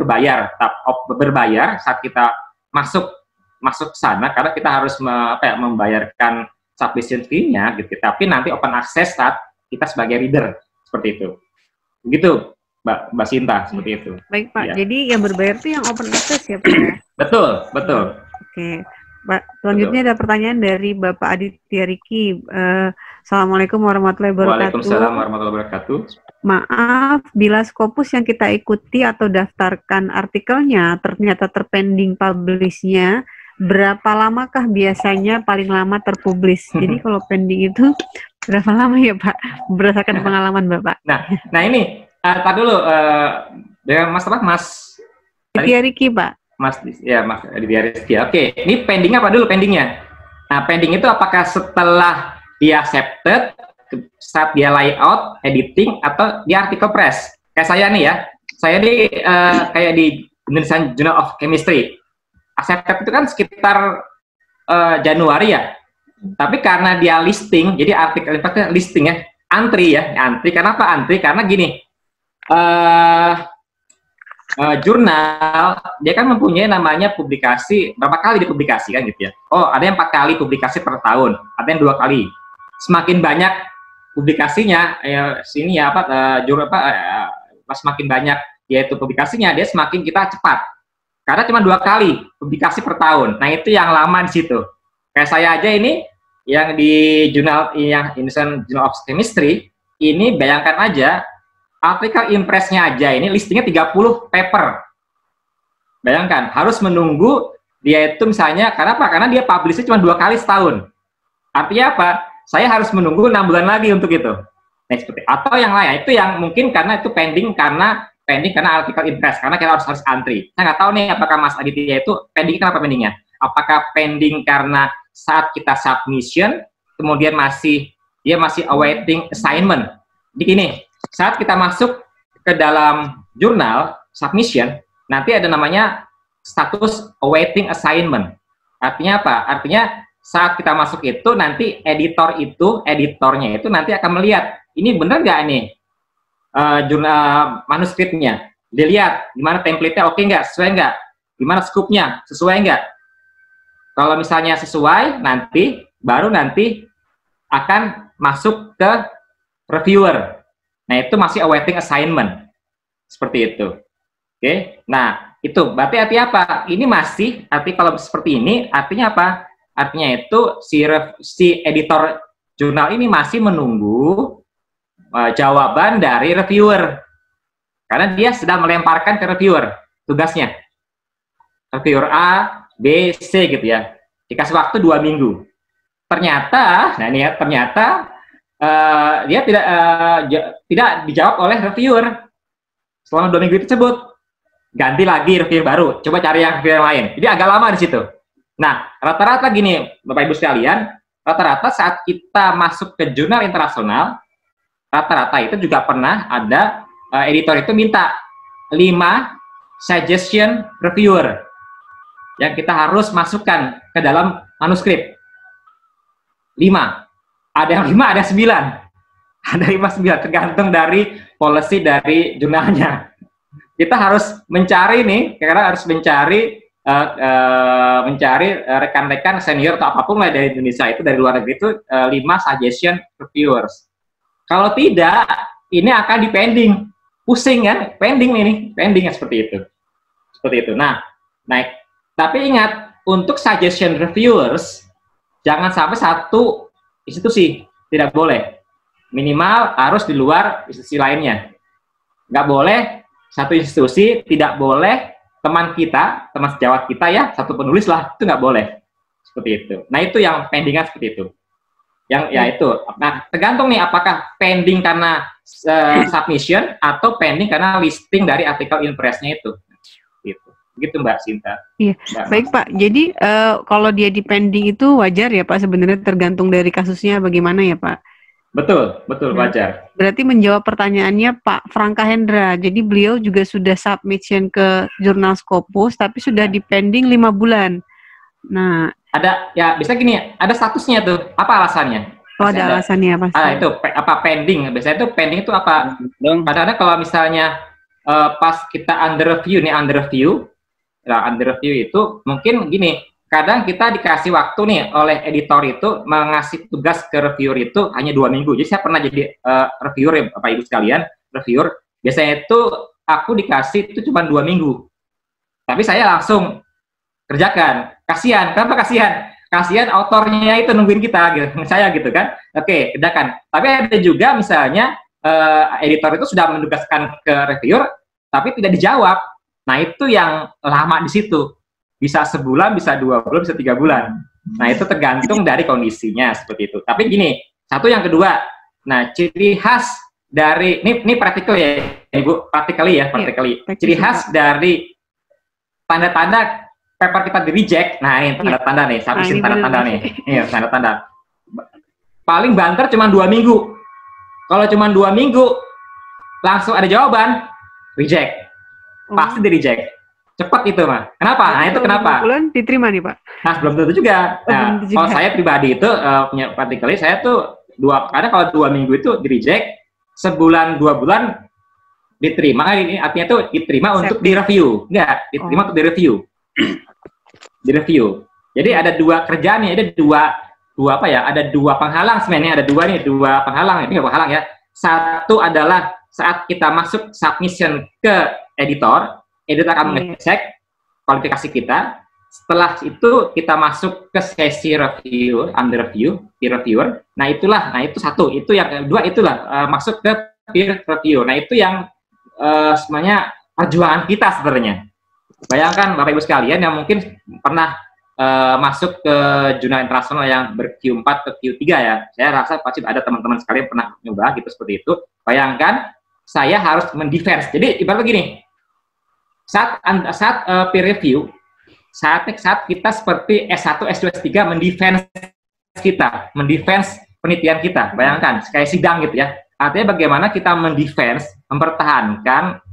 berbayar saat kita masuk ke sana, karena kita harus membayarkan subscription fee-nya gitu. Tapi nanti open access saat kita sebagai reader seperti itu. Begitu, Mbak Sinta, seperti itu. Baik Pak. Ya. Jadi yang berbayar itu yang open access ya Pak ya? Betul. Oke. Pak, selanjutnya ada pertanyaan dari Bapak Aditya Riki. Assalamualaikum warahmatullahi wabarakatuh. Waalaikumsalam warahmatullahi wabarakatuh. Maaf, bila Scopus yang kita ikuti atau daftarkan artikelnya ternyata terpending publish-nya, berapa lamakah biasanya paling lama terpublish? Jadi kalau pending itu berapa lama ya Pak? Berdasarkan pengalaman Bapak. Nah ini, tadi dulu dengan Mas Aditya Riki Pak. Mas Aditya Rizky. Oke, ini pending apa dulu pendingnya? Nah, pending itu apakah setelah dia accepted, saat dia layout, editing, atau dia artikel press? Kayak saya nih ya, saya nih kayak di Indonesian Journal of Chemistry. Accepted itu kan sekitar Januari ya. Tapi karena dia listing, jadi artikel listing ya, antri. Kenapa antri? Karena gini, jurnal dia kan mempunyai namanya publikasi, berapa kali dipublikasi kan gitu ya. Oh, ada yang 4 kali publikasi per tahun, ada yang 2 kali. Semakin banyak publikasinya semakin banyak yaitu publikasinya, dia semakin kita cepat Karena cuma 2 kali publikasi per tahun. Nah, itu yang lama di situ. Kayak saya aja ini, yang di Indonesian Journal of Chemistry, ini bayangkan aja, artikel impress-nya aja ini listingnya 30 paper. Bayangkan, harus menunggu dia itu misalnya, karena apa? Karena dia publish-nya cuma 2 kali setahun. Artinya apa? Saya harus menunggu 6 bulan lagi untuk itu. Nah, seperti, atau yang lain, itu yang mungkin karena itu pending karena artikel impress, karena kita harus antri. Saya nggak tahu nih, apakah Mas Aditya itu pending, kenapa pendingnya? Apakah pending karena saat kita submission, kemudian dia masih awaiting assignment. Jadi gini, saat kita masuk ke dalam jurnal submission, nanti ada namanya status awaiting assignment. Artinya apa? Artinya saat kita masuk itu, nanti editornya itu nanti akan melihat, ini bener nggak nih jurnal manuskripnya? Dilihat gimana template-nya, oke nggak, sesuai nggak? Gimana scoop-nya, sesuai nggak? Kalau misalnya sesuai, baru nanti akan masuk ke reviewer. Nah, itu masih awaiting assignment. Seperti itu. Oke. Nah, itu berarti artinya apa? Ini masih, kalau seperti ini, artinya apa? Artinya itu si editor jurnal ini masih menunggu jawaban dari reviewer. Karena dia sedang melemparkan ke reviewer tugasnya. Reviewer A, B, C gitu ya. Dikasih waktu 2 minggu. Ternyata, nah ini ya, ternyata dia tidak dijawab oleh reviewer selama 2 minggu tersebut. Ganti lagi reviewer baru, coba cari yang reviewer lain. Jadi agak lama di situ. Nah, rata-rata gini, Bapak Ibu sekalian, rata-rata saat kita masuk ke jurnal internasional, rata-rata itu juga pernah ada editor itu minta 5 suggestion reviewer yang kita harus masukkan ke dalam manuskrip. 5. Ada yang 5, ada 9. Ada 5, 9, tergantung dari policy dari jurnalnya. Kita harus mencari nih, karena harus mencari rekan-rekan senior atau apapun lah dari Indonesia itu, dari luar negeri itu 5 suggestion reviewers. Kalau tidak, ini akan di-pending. Pusing kan? Pending seperti itu. Seperti itu. Nah, tapi ingat, untuk suggestion reviewers, jangan sampai satu institusi, tidak boleh. Minimal harus di luar institusi lainnya. Nggak boleh satu institusi, tidak boleh teman kita, teman sejawat kita ya, satu penulis lah, itu nggak boleh. Seperti itu. Nah, itu yang pendingan seperti itu. Yang ya itu. Nah, tergantung nih apakah pending karena submission atau pending karena listing dari artikel impress-nya itu. Gitu. Begitu Mbak Sinta. Iya. Baik Pak. Jadi kalau dia di pending itu wajar ya Pak, sebenarnya tergantung dari kasusnya bagaimana ya Pak? Betul wajar. Berarti menjawab pertanyaannya Pak Franka Hendra. Jadi beliau juga sudah submission ke jurnal Scopus, tapi sudah di pending 5 bulan. Nah, ada ya bisa gini, ada statusnya tuh. Apa alasannya? Oh, ada alasannya apa? Itu apa pending? Biasanya itu pending itu apa? Kadang-kadang kalau misalnya pas kita under review itu mungkin gini. Kadang kita dikasih waktu nih oleh editor itu mengasih tugas ke reviewer itu hanya 2 minggu. Jadi saya pernah jadi reviewer ya Bapak Ibu sekalian, reviewer. Biasanya itu aku dikasih itu cuma 2 minggu. Tapi saya langsung kerjakan. Kasihan, kenapa kasihan? Kasihan autornya itu nungguin kita gitu. Saya gitu kan. Oke, kerjakan. Tapi ada juga misalnya editor itu sudah menugaskan ke reviewer tapi tidak dijawab. Nah, itu yang lama di situ. Bisa sebulan, bisa 2 bulan, bisa 3 bulan. Nah, itu tergantung dari kondisinya seperti itu. Tapi gini, satu yang kedua, nah ciri khas dari, ini praktikal ya, Ibu, praktikali. Ciri khas dari tanda-tanda paper kita di reject, nah ini tanda-tanda nih, saya habisin tanda-tanda nih. Iya, tanda-tanda. Paling banter cuma 2 minggu. Kalau cuma 2 minggu, langsung ada jawaban, reject. Pasti di reject. Cepat itu mah. Kenapa? Nah, itu kenapa? Bulan diterima nih Pak. Nah, belum tentu juga. Nah, kalau saya pribadi itu punya praktikali, saya tuh kadang kalau 2 minggu itu di reject, sebulan 2 bulan diterima. Ini artinya tuh diterima untuk direview. Enggak, diterima untuk direview. Direview. Jadi ada 2 kerjaan nih, ada dua apa ya? Ada 2 penghalang sebenarnya, ada 2 penghalang. Ini nggak penghalang ya. Satu adalah saat kita masuk submission ke editor akan mengecek kualifikasi kita. Setelah itu kita masuk ke sesi review, under review, peer reviewer. Nah itu satu. Itu yang kedua itulah masuk ke peer review. Nah itu yang sebenarnya perjuangan kita sebenarnya. Bayangkan Bapak Ibu sekalian yang mungkin pernah masuk ke jurnal internasional yang ber-Q4 ke Q3 ya. Saya rasa pasti ada teman-teman sekalian pernah nyoba gitu seperti itu. Bayangkan saya harus mendefense. Jadi ibaratnya gini, saat peer review, saat kita seperti S1, S2, S3 mendefense penelitian kita. Bayangkan, kayak sidang gitu ya. Artinya bagaimana kita mendefense, mempertahankan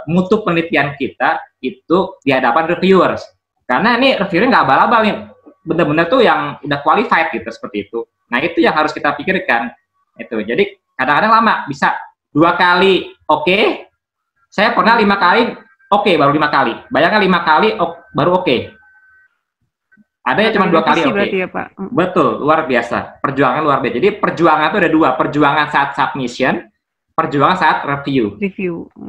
mutu penelitian kita itu di hadapan reviewers. Karena ini reviewer nggak abal-abal nih, benar-benar tuh yang udah qualified gitu, seperti itu. Nah itu yang harus kita pikirkan. Itu. Jadi kadang-kadang lama, bisa 2 kali oke. Saya pernah 5 kali oke, baru 5 kali. Bayangkan 5 kali baru oke. Ada yang cuma 2 kali oke. Ya, Pak. Betul, luar biasa. Perjuangan luar biasa. Jadi perjuangan itu ada 2, perjuangan saat submission, perjuangan saat review.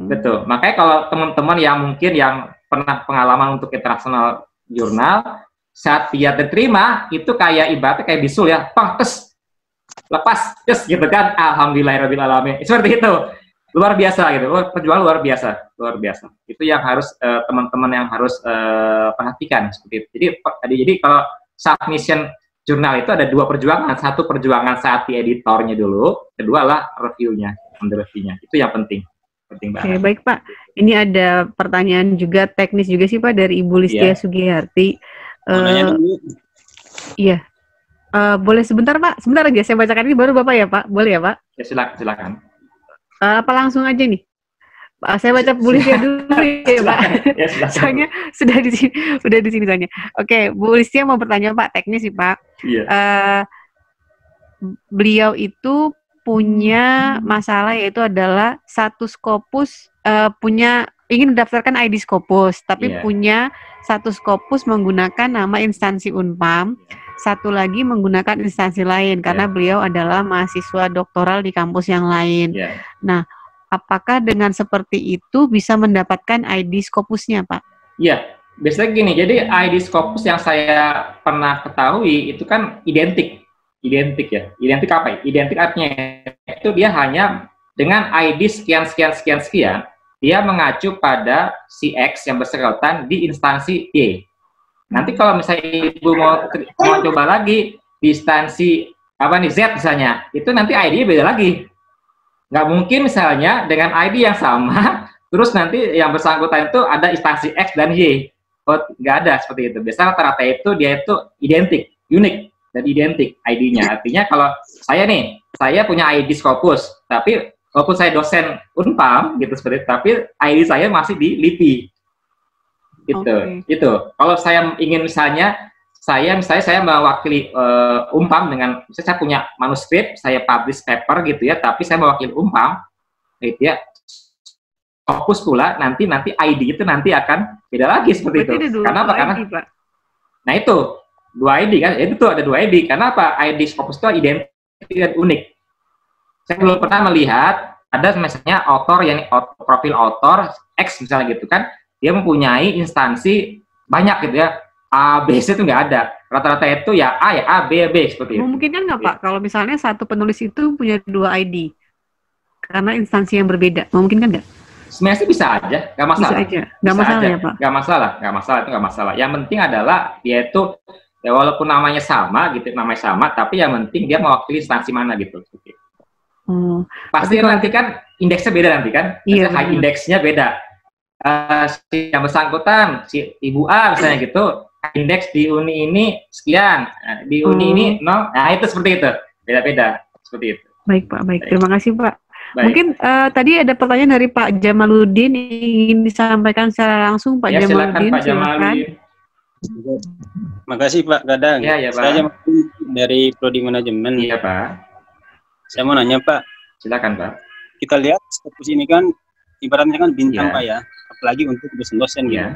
Betul. Makanya kalau teman-teman yang mungkin yang pernah pengalaman untuk international jurnal, saat dia diterima itu kayak ibaratnya kayak bisul ya, lepas, gitu kan. Alhamdulillahirobbilalamin. Seperti itu. Luar biasa gitu, perjuangan luar biasa. Itu yang harus teman-teman yang harus perhatikan seperti itu. Jadi kalau submission jurnal itu ada 2 perjuangan, satu perjuangan saat di editornya dulu, kedua lah reviewnya, under reviewnya. Itu yang penting banget. Oke, baik Pak. Ini ada pertanyaan juga teknis juga sih Pak dari Ibu Listia Sugiyarti. Iya. Boleh sebentar Pak? Sebentar aja saya bacakan ini baru Bapak ya Pak. Boleh ya Pak? Ya silakan. Apa langsung aja nih? Pak, saya baca Bu Listia dulu ya Pak. Ya, soalnya sudah di sini soalnya. Oke, Bu Listia mau bertanya Pak, teknis sih Pak. Iya. Beliau itu punya masalah yaitu adalah satu Scopus ingin mendaftarkan ID Scopus, tapi punya satu Scopus menggunakan nama instansi Unpam, satu lagi menggunakan instansi lain karena beliau adalah mahasiswa doktoral di kampus yang lain. Nah, apakah dengan seperti itu bisa mendapatkan ID Scopusnya, Pak? Iya, biasanya gini. Jadi ID Scopus yang saya pernah ketahui itu kan identik ya. Identik apa ya? Identik artinya itu dia hanya dengan ID sekian, dia mengacu pada si X yang bersangkutan di instansi Y. Nanti kalau misalnya Ibu mau coba lagi di instansi Z misalnya, itu nanti ID-nya beda lagi. Nggak mungkin misalnya dengan ID yang sama, terus nanti yang bersangkutan itu ada instansi X dan Y. Nggak ada seperti itu. Biasanya rata-rata itu dia itu identik, unik dan identik ID-nya. Artinya kalau saya punya ID Scopus, tapi walaupun saya dosen Unpam gitu seperti itu, tapi ID saya masih di LIPI. Itu. Kalau saya ingin misalnya saya mewakili Unpam dengan misalnya saya punya manuskrip, saya publish paper gitu ya, tapi saya mewakili Unpam gitu ya. Scopus pula nanti ID itu nanti akan beda lagi seperti itu. Karena apa? Nah itu 2 ID kan, itu tuh ada 2 ID. Karena apa? ID Scopus itu identik dan unik. Saya belum pernah melihat ada misalnya profil author X misalnya gitu kan, dia mempunyai instansi banyak gitu ya, A, B, C itu nggak ada. Rata-rata itu ya A, B, seperti itu. Mungkin kan nggak Pak, kalau misalnya satu penulis itu punya 2 ID karena instansi yang berbeda, mungkin kan nggak? Sebenarnya sih bisa aja, nggak masalah. Bisa aja, nggak masalah ya Pak? Nggak masalah. Yang penting adalah dia itu ya walaupun namanya sama gitu, tapi yang penting dia mewakili instansi mana gitu. Pasti nanti kan indeksnya beda nanti kan, high indeksnya beda. Si yang bersangkutan, si Ibu A misalnya gitu, indeks di uni ini sekian, di uni ini nol, nah itu seperti itu, beda-beda seperti itu. Baik Pak, baik. Terima kasih Pak. Baik. Mungkin tadi ada pertanyaan dari Pak Jamaluddin ingin disampaikan secara langsung Pak Jamaluddin. Pak Jamaluddin. Terima kasih Pak Gadang. Ya, Pak. Saya dari Prodi Manajemen. Iya Pak. Saya mau nanya Pak. Silakan Pak. Kita lihat Scopus ini kan ibaratnya kan bintang Pak ya, apalagi untuk dosen-dosen gitu.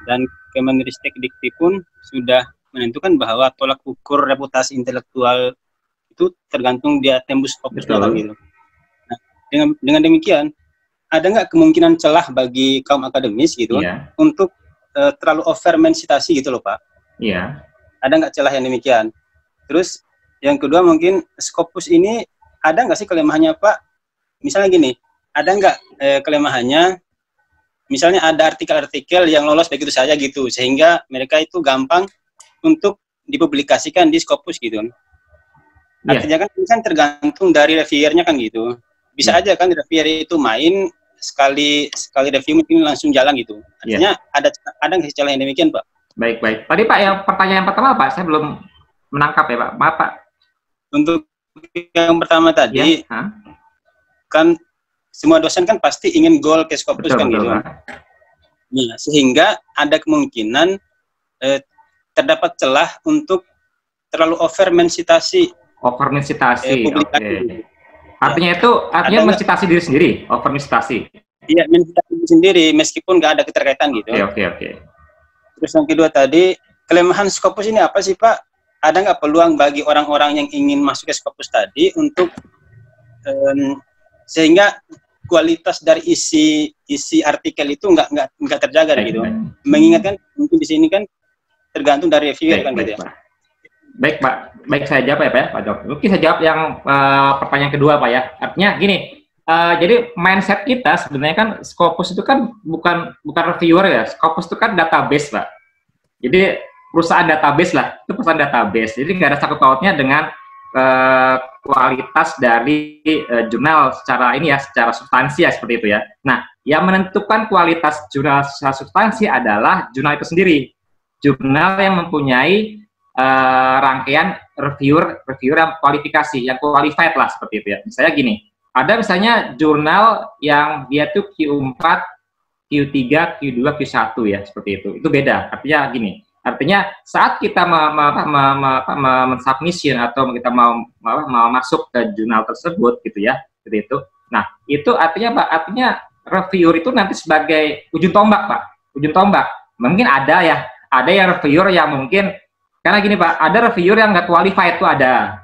Dan Kemenristek Dikti pun sudah menentukan bahwa tolak ukur reputasi intelektual itu tergantung dia tembus Scopus gitu. Nah, dengan demikian ada nggak kemungkinan celah bagi kaum akademis gitu untuk terlalu over mensitasi gitu loh Pak. Iya. Ada nggak celah yang demikian? Terus yang kedua mungkin Scopus ini ada nggak sih kelemahannya Pak? Misalnya gini, ada nggak kelemahannya? Misalnya ada artikel-artikel yang lolos begitu saja gitu, sehingga mereka itu gampang untuk dipublikasikan di Scopus gitu. Artinya kan tergantung dari reviewernya kan gitu. Bisa aja kan reviewer itu main sekali review mungkin langsung jalan gitu. Artinya ada nggak sih celah yang demikian Pak? Baik. Tadi Pak yang pertanyaan pertama Pak, saya belum menangkap ya Pak. Maaf Pak. Untuk yang pertama tadi, kan semua dosen kan pasti ingin goal ke Scopus kan gitu. Nah, sehingga ada kemungkinan terdapat celah untuk terlalu over mensitasi. Over mensitasi. Oke. Artinya itu mensitasi diri sendiri, over mensitasi. Iya, mensitasi diri sendiri meskipun nggak ada keterkaitan gitu. Oke. Terus yang kedua tadi, kelemahan Scopus ini apa sih Pak? Ada nggak peluang bagi orang-orang yang ingin masuk ke Scopus tadi untuk sehingga kualitas dari isi artikel itu nggak terjaga gitu. Mengingatkan mungkin di sini kan tergantung dari reviewer kan gitu ya. Baik Pak, saya jawab ya Pak Jok. Mungkin saya jawab yang pertanyaan kedua Pak ya. Artinya gini, jadi mindset kita sebenarnya kan Scopus itu kan bukan reviewer ya. Scopus itu kan database Pak. Jadi perusahaan database lah, itu perusahaan database. Jadi nggak ada sangkut pautnya dengan kualitas dari jurnal secara substansi ya seperti itu ya. Nah, yang menentukan kualitas jurnal secara substansi adalah jurnal itu sendiri. Jurnal yang mempunyai rangkaian reviewer yang kualifikasi, yang qualified lah seperti itu ya. Misalnya gini, ada misalnya jurnal yang dia tuh Q4, Q3, Q2, Q1 ya seperti itu. Itu beda. Artinya saat kita men-submission atau kita mau masuk ke jurnal tersebut gitu ya, seperti itu. Nah, itu artinya Pak, artinya reviewer itu nanti sebagai ujung tombak Pak, ujung tombak. Mungkin ada yang reviewer yang mungkin karena gini Pak, ada reviewer yang nggak qualified tuh ada.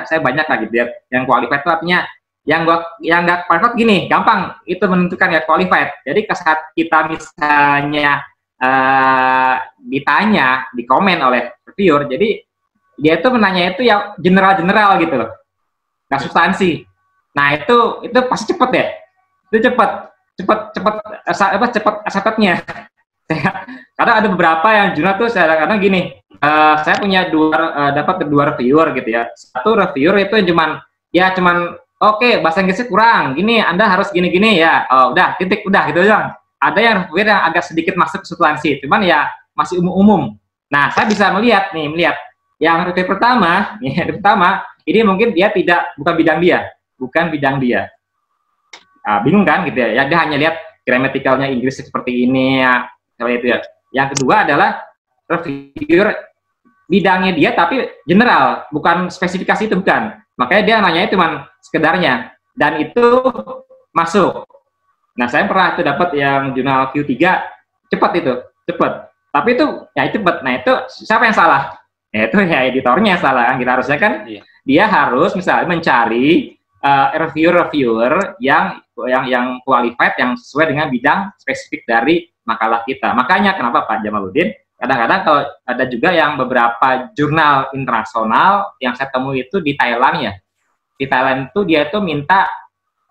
Saya banyak lah gitu ya. Yang qualified itu artinya yang nggak qualified gini, gampang itu menentukan ya qualified. Jadi saat kita misalnya ditanya, di komen oleh reviewer, jadi dia itu menanya itu yang general gitu loh, nggak substansi. Nah itu pasti cepet ya, itu cepet acceptednya. Karena ada beberapa yang jurnal tuh kadang gini, saya punya dapat dua reviewer gitu ya. Satu reviewer itu cuman oke, bahasa Inggrisnya kurang, gini Anda harus gini ya, udah titik udah gitu doang. Ada yang reviewer yang agak sedikit masuk ke substansi, cuman ya masih umum. Nah, saya bisa melihat yang review pertama, ini mungkin dia bukan bidang dia. Bingung kan gitu ya? Dia hanya lihat gramaticalnya Inggris seperti ini ya, seperti itu ya. Yang kedua adalah reviewer bidangnya dia tapi general, bukan spesifikasi itu bukan. Makanya dia nanya cuma sekedarnya dan itu masuk. Nah, saya pernah itu dapat yang jurnal Q3 cepat. Tapi itu cepat. Nah, itu siapa yang salah? Ya itu ya editornya salah. Kita harusnya kan dia harus misalnya mencari reviewer yang qualified yang sesuai dengan bidang spesifik dari makalah kita. Makanya kenapa Pak Jamaluddin kadang-kadang kalau ada juga yang beberapa jurnal internasional yang saya temui itu di Thailand ya. Di Thailand itu dia itu minta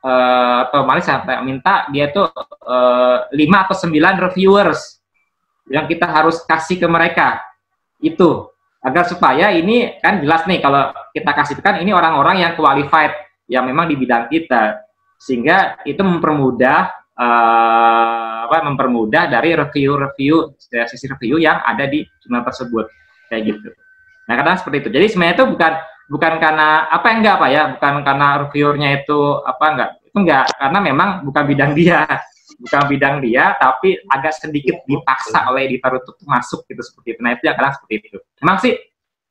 atau Malaysia minta dia itu 5 atau 9 reviewers yang kita harus kasih ke mereka itu agar supaya ini kan jelas nih kalau kita kasih kan ini orang-orang yang qualified yang memang di bidang kita sehingga itu mempermudah dari sisi review yang ada di jurnal tersebut kayak gitu. Nah kadang seperti itu. Jadi sebenarnya itu bukan karena bukan karena reviewernya itu karena memang bukan bidang dia, tapi agak sedikit dipaksa oleh editor untuk masuk gitu seperti itu. Nah itu yang kadang seperti itu. Memang sih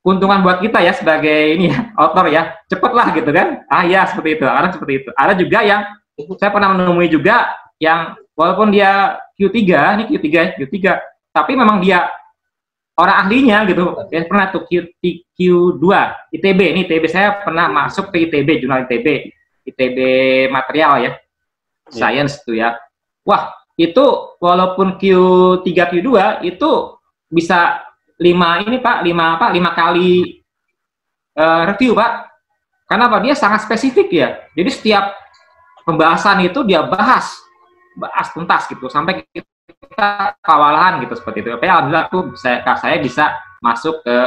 keuntungan buat kita ya sebagai author ya, cepet lah gitu kan. Ya seperti itu. Ada seperti itu. Ada juga yang saya pernah menemui juga yang walaupun dia Q3, tapi memang dia orang ahlinya gitu. Saya pernah tuh Q2 ITB, ini ITB saya pernah masuk ke ITB, jurnal ITB material ya, science tuh ya. Wah, itu walaupun Q3 Q2 itu bisa 5 kali review Pak. Karena apa? Dia sangat spesifik ya. Jadi setiap pembahasan itu dia bahas tuntas gitu sampai kita kewalahan gitu seperti itu. Tapi alhamdulillah saya bisa masuk ke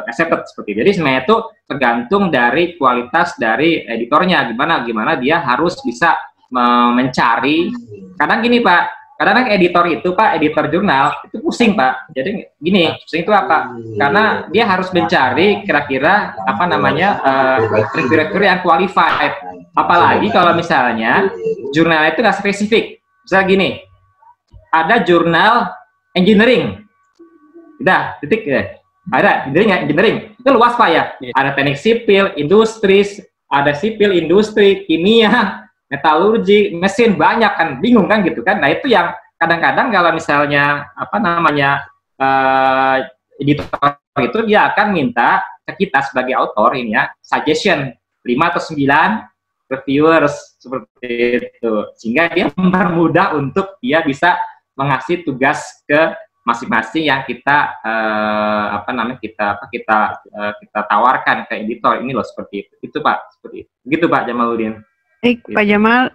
accepted seperti itu. Jadi sebenarnya itu tergantung dari kualitas dari editornya, gimana dia harus bisa mencari. Kadang gini Pak, kadang editor itu Pak, editor jurnal itu pusing Pak. Jadi gini, pusing itu apa? Karena dia harus mencari kira-kira apa namanya reviewer yang qualified. Apalagi kalau misalnya jurnal itu nggak spesifik. Misalnya gini, ada jurnal engineering. Udah, titik ya. Ada engineering. Itu luas Pak ya. Ada teknik sipil, industri, ada sipil, industri, kimia, metalurgi, mesin, banyak kan. Bingung kan gitu kan. Nah, itu yang kadang-kadang kalau misalnya apa namanya editor itu dia akan minta ke kita sebagai author ini ya, suggestion 5 atau 9 reviewers seperti itu. Sehingga dia mempermudah untuk dia bisa mengasih tugas ke masing-masing yang kita kita tawarkan ke editor ini loh seperti itu Pak, seperti itu. Begitu Pak Jamaluddin. Baik Pak Jamal,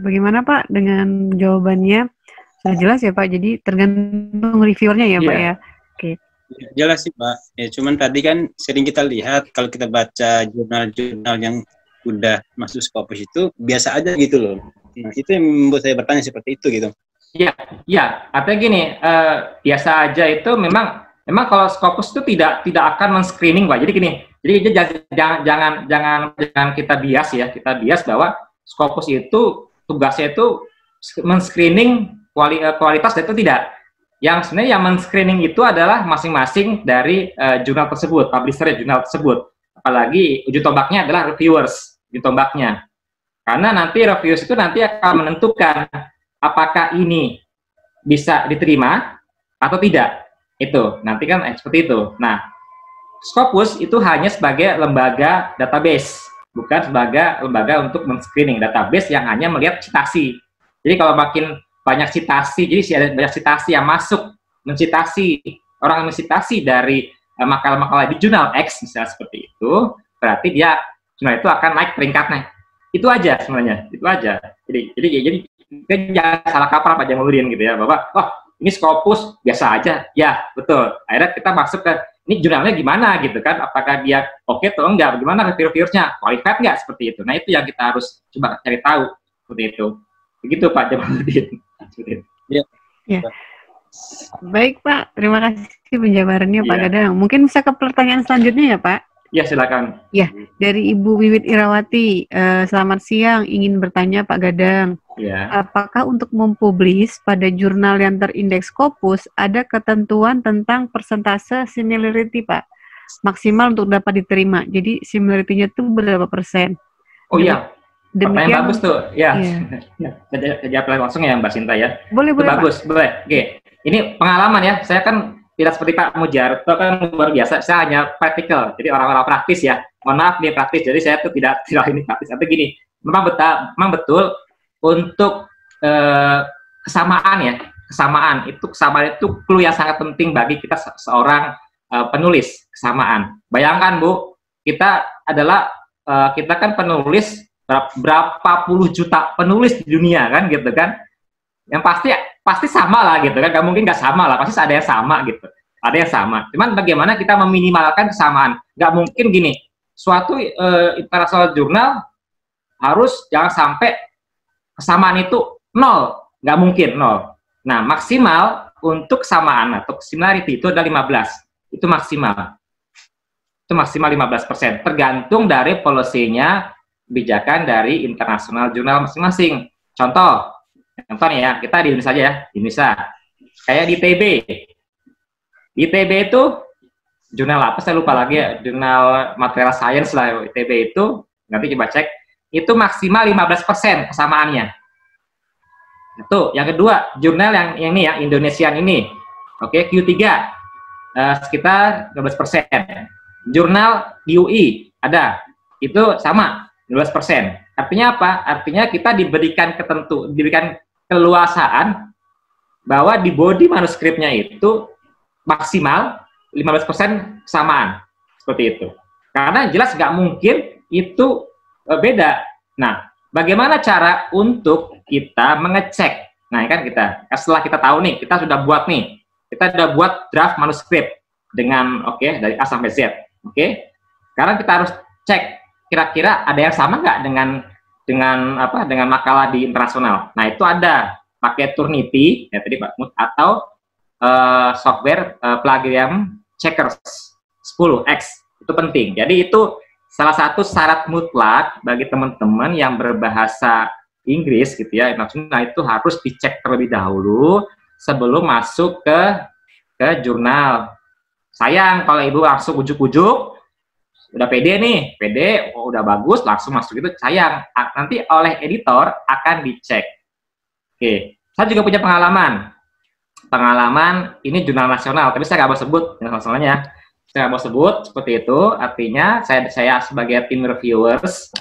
bagaimana Pak dengan jawabannya? Sudah jelas ya Pak, jadi tergantung reviewernya ya Pak ya. Oke. Jelas sih Pak. Ya cuman tadi kan sering kita lihat kalau kita baca jurnal-jurnal yang udah masuk Scopus itu biasa aja gitu loh. Nah, itu yang membuat saya bertanya seperti itu gitu. Iya, artinya gini, biasa aja itu memang kalau Scopus itu tidak akan men-screening Pak. Jadi gini, jangan kita bias ya, kita bias bahwa Scopus itu tugasnya itu men-screening kualitas itu tidak. Yang sebenarnya yang men-screening itu adalah masing-masing dari jurnal tersebut, publisher jurnal tersebut. Apalagi uji tombaknya adalah reviewers, uji tombaknya. Karena nanti reviewers itu nanti akan menentukan apakah ini bisa diterima atau tidak. Itu, nanti kan seperti itu. Nah, Scopus itu hanya sebagai lembaga database, bukan sebagai lembaga untuk men-screening database yang hanya melihat citasi. Jadi kalau makin banyak citasi, jadi ada banyak citasi yang masuk, orang mencitasi dari makalah-makalah di jurnal X, misalnya seperti itu, berarti jurnal itu akan naik peringkatnya. Itu aja sebenarnya, itu aja. Jadi jangan salah kaprah Pak Jamaluddin gitu ya, Bapak. Oh, ini Scopus biasa aja. Ya, betul. Akhirnya kita masuk ke ini jurnalnya gimana gitu kan? Apakah dia oke atau enggak? Bagaimana reviewer-nya? Qualified nggak seperti itu? Nah, itu yang kita harus coba cari tahu seperti itu. Begitu Pak Jamaluddin. Ya. Ya. Baik Pak, terima kasih penjabarannya Pak Gadang. Mungkin bisa ke pertanyaan selanjutnya ya Pak? Ya, silakan. Ya, dari Ibu Wiwit Irawati. Selamat siang, ingin bertanya Pak Gadang. Ya. Apakah untuk mempublis pada jurnal yang terindeks Scopus ada ketentuan tentang persentase similarity Pak? Maksimal untuk dapat diterima. Jadi similarity-nya itu berapa persen? Oh iya. Demikian, pertanyaan bagus tuh. Ya. Iya. Jawab langsung ya Mbak Sinta ya. Boleh, bagus, Pak. Boleh. Oke. Ini pengalaman ya. Saya kan tidak seperti Pak Mujarto kan luar biasa. Saya hanya praktikal. Jadi orang-orang praktis ya. Mohon maaf nih praktis. Jadi saya tuh tidak ini praktis. Tapi gini, memang betul untuk kesamaan ya. Kesamaan itu clue yang sangat penting bagi kita seorang penulis kesamaan. Bayangkan Bu, kita kan penulis berapa puluh juta penulis di dunia kan gitu kan, yang pasti sama lah gitu kan, nggak mungkin nggak sama lah, pasti ada yang sama gitu, ada yang sama. Cuman bagaimana kita meminimalkan kesamaan? Nggak mungkin gini, suatu international jurnal harus jangan sampai kesamaan itu 0, nggak mungkin 0. Nah, maksimal untuk kesamaan atau similarity itu ada 15, itu maksimal 15%, tergantung dari policy-nya, kebijakan dari internasional jurnal masing-masing. Contoh nih ya, kita di Indonesia aja ya, di Indonesia. Kayak di TB. Di TB itu jurnal apa saya lupa lagi ya, jurnal material science lah ITB itu, nanti coba cek, itu maksimal 15% kesamaannya. Itu yang kedua, jurnal yang ini ya, Indonesian ini. Oke, Q3 sekitar 12%. Jurnal di UI ada, itu sama 12%. Artinya apa? Artinya kita diberikan keleluasaan bahwa di body manuskripnya itu maksimal 15% kesamaan, seperti itu. Karena jelas nggak mungkin itu beda. Nah, bagaimana cara untuk kita mengecek? Nah, kan setelah kita tahu nih, kita sudah buat draft manuskrip dengan dari A sampai Z, Sekarang kita harus cek kira-kira ada yang sama nggak dengan makalah di internasional. Nah, itu ada pakai Turnitin ya tadi Pak Mut, atau software plagiarium checkers 10x, itu penting. Jadi itu salah satu syarat mutlak bagi teman-teman yang berbahasa Inggris gitu ya, internasional, itu harus dicek terlebih dahulu sebelum masuk ke jurnal. Sayang kalau ibu langsung ujuk-ujuk, udah pede nih, udah bagus, langsung masuk itu, sayang, nanti oleh editor akan dicek. Oke, saya juga punya pengalaman ini jurnal nasional, tapi saya nggak mau sebut jurnal nasionalnya, saya nggak mau sebut, seperti itu, artinya saya sebagai tim reviewers,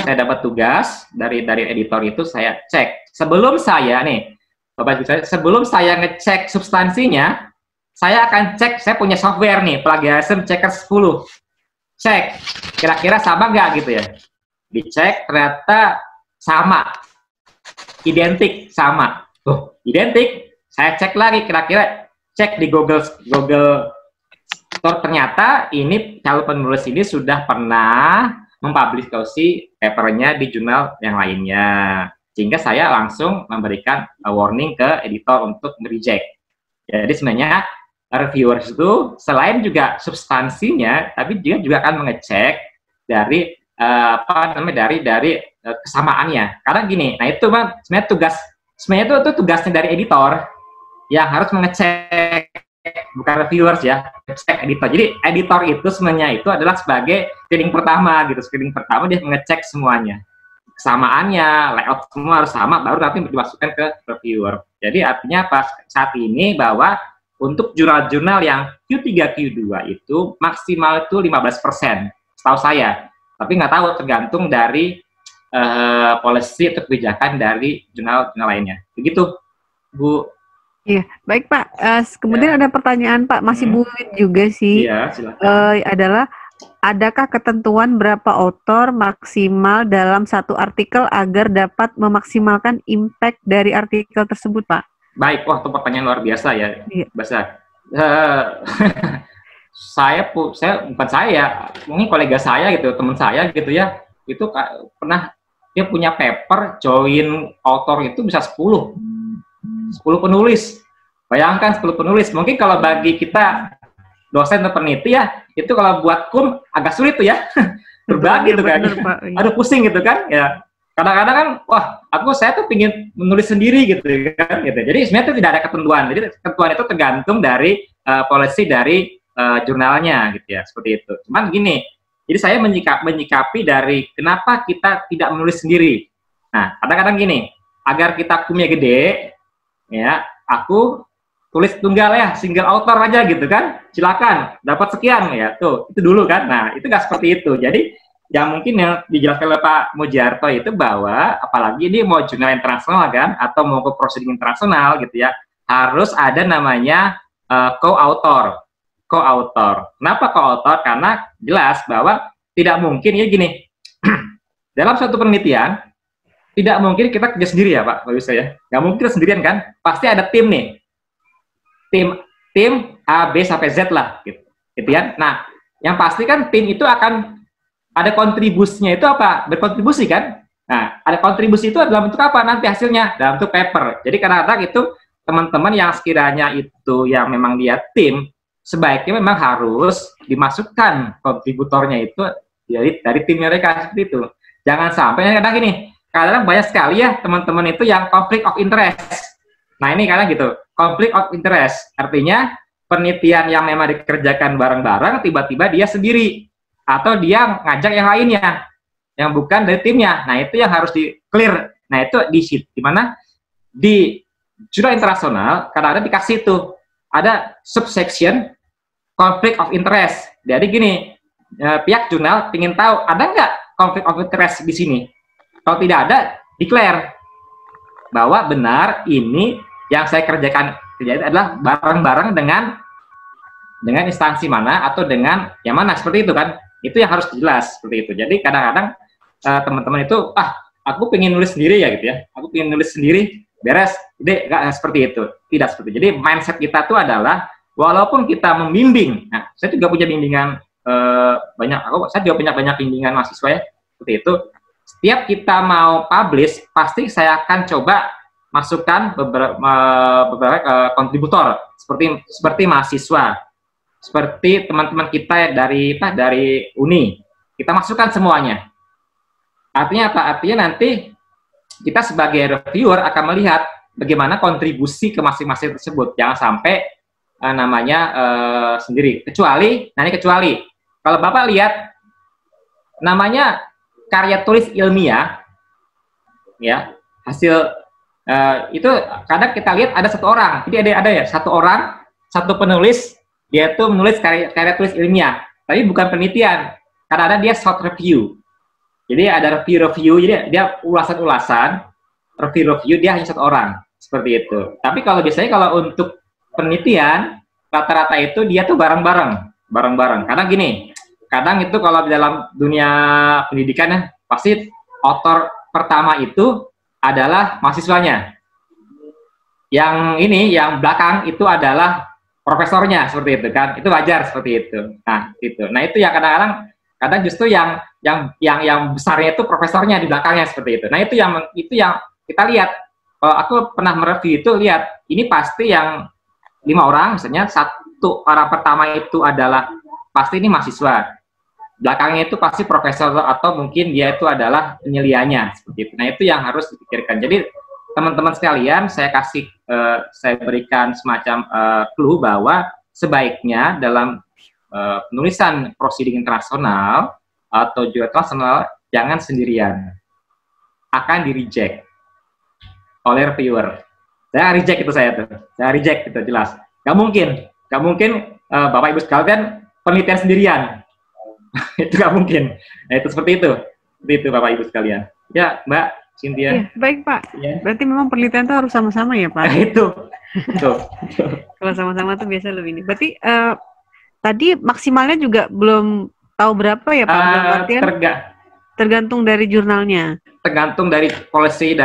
saya dapat tugas dari editor itu, saya cek, sebelum saya ngecek substansinya, saya akan cek, saya punya software nih, Plagiarism Checker 10. Cek, kira-kira sama nggak gitu ya. Dicek, ternyata sama. Identik, sama. Identik, saya cek lagi, kira-kira cek di Google Store, ternyata ini kalau penulis ini sudah pernah mempublikasi papernya di jurnal yang lainnya. Sehingga saya langsung memberikan warning ke editor untuk nge-reject. Jadi sebenarnya reviewers itu selain juga substansinya, tapi dia juga akan mengecek dari dari kesamaannya. Karena gini, nah itu Bang, sebenarnya itu tugasnya dari editor yang harus mengecek, bukan reviewers ya, cek editor. Jadi editor itu sebenarnya itu adalah sebagai screening pertama gitu. Screening pertama dia mengecek semuanya, kesamaannya, layout semua harus sama, baru nanti dimasukkan ke reviewer. Jadi artinya pas saat ini bahwa untuk jurnal-jurnal yang Q3, Q2 itu maksimal itu 15%, setahu saya. Tapi nggak tahu, tergantung dari policy atau kebijakan dari jurnal-jurnal lainnya. Begitu, Bu. Iya, baik Pak. Kemudian ada pertanyaan Pak, masih buit juga sih. Iya, silakan. Adalah, adakah ketentuan berapa author maksimal dalam satu artikel agar dapat memaksimalkan impact dari artikel tersebut, Pak? Baik, wah itu pertanyaan luar biasa ya, besar. Mungkin kolega saya gitu, teman saya gitu ya, itu pernah dia punya paper join author itu bisa 10 penulis. Bayangkan 10 penulis. Mungkin kalau bagi kita dosen atau peneliti ya, itu kalau buat kum agak sulit tuh ya, berbagi tuh kan. Aduh pusing gitu kan ya. Kadang-kadang kan, saya tuh pingin menulis sendiri gitu kan, gitu. Jadi sebenarnya itu tidak ada ketentuan. Jadi ketentuan itu tergantung dari policy dari jurnalnya, gitu ya, seperti itu. Cuman gini, jadi saya menyikapi dari kenapa kita tidak menulis sendiri. Nah, kadang-kadang gini, agar kita kumnya gede, ya, aku tulis tunggal ya, single author aja gitu kan, silakan dapat sekian ya, tuh itu dulu kan. Nah, itu nggak seperti itu. Jadi yang mungkin yang dijelaskan oleh Pak Mujiarto itu bahwa apalagi ini mau jurnal internasional kan, atau mau ke proceeding internasional gitu ya, harus ada namanya co-author. Kenapa co-author? Karena jelas bahwa tidak mungkin ya gini, dalam suatu penelitian tidak mungkin kita kerja sendiri ya Pak, kalau saya nggak mungkin kita sendirian kan, pasti ada tim nih, tim A, B sampai Z lah gitu ya. Nah, yang pasti kan tim itu akan ada kontribusinya, itu apa? Berkontribusi kan? Nah, ada kontribusi itu dalam bentuk apa nanti hasilnya? Dalam bentuk paper. Jadi kadang-kadang itu teman-teman yang sekiranya itu yang memang dia tim, sebaiknya memang harus dimasukkan kontributornya itu dari tim mereka, seperti itu. Jangan sampai kadang gini, kadang banyak sekali ya teman-teman itu yang conflict of interest. Nah ini kadang gitu, conflict of interest. Artinya penelitian yang memang dikerjakan bareng-bareng, tiba-tiba dia sendiri. Atau dia ngajak yang lainnya, yang bukan dari timnya. Nah, itu yang harus di-clear. Nah, itu di mana? Di jurnal internasional, kadang-kadang dikasih itu. Ada subsection conflict of interest. Jadi gini, pihak jurnal ingin tahu, ada nggak conflict of interest di sini? Kalau tidak ada, declare. bahwa benar ini yang saya kerjakan adalah bareng-bareng dengan instansi mana atau dengan yang mana, seperti itu kan. Itu yang harus jelas seperti itu. Jadi kadang-kadang teman-teman itu, aku pengen nulis sendiri ya gitu ya, aku pengen nulis sendiri, beres, jadi nggak seperti itu, tidak seperti itu. Jadi mindset kita itu adalah, walaupun kita membimbing, nah saya juga punya bimbingan saya juga punya banyak bimbingan mahasiswa ya, seperti itu. Setiap kita mau publish, pasti saya akan coba masukkan beberapa kontributor, seperti mahasiswa, seperti teman-teman kita dari Uni, kita masukkan semuanya. Artinya apa? Artinya nanti kita sebagai reviewer akan melihat bagaimana kontribusi ke masing-masing tersebut. Jangan sampai sendiri. Kecuali kalau Bapak lihat namanya karya tulis ilmiah, ya hasil itu kadang kita lihat ada satu orang. Jadi ada ya satu orang, satu penulis, dia tuh menulis karya tulis ilmiah, tapi bukan penelitian. Kadang-kadang dia short review. Jadi ada review, jadi dia ulasan-ulasan, review dia hanya satu orang, seperti itu. Tapi biasanya kalau untuk penelitian, rata-rata itu dia tuh bareng-bareng. Karena gini, kadang itu kalau di dalam dunia pendidikan ya, pasti author pertama itu adalah mahasiswanya. Yang belakang itu adalah profesornya, seperti itu kan. Itu wajar seperti itu. Nah, itu. Nah, itu yang kadang justru yang besarnya itu profesornya di belakangnya, seperti itu. Nah, itu yang kita lihat. Kalau aku pernah mereview itu, lihat ini pasti yang 5 orang, misalnya orang pertama itu adalah pasti ini mahasiswa, belakangnya itu pasti profesor atau mungkin dia itu adalah penyelianya, seperti itu. Nah, itu yang harus dipikirkan. Jadi teman-teman sekalian, saya berikan semacam clue bahwa sebaiknya dalam penulisan proceeding internasional atau jurnal internasional jangan sendirian, akan di-reject oleh reviewer. Saya reject itu jelas. Gak mungkin Bapak Ibu sekalian penelitian sendirian. Itu gak mungkin. Nah, itu seperti itu Bapak Ibu sekalian. Ya, Mbak Cynthia. Ya, baik Pak. Ya. Berarti memang penelitian itu harus sama-sama ya Pak? Itu. Kalau sama-sama tuh biasa lebih ini. Berarti tadi maksimalnya juga belum tahu berapa ya Pak? Tergantung dari jurnalnya. Tergantung dari policy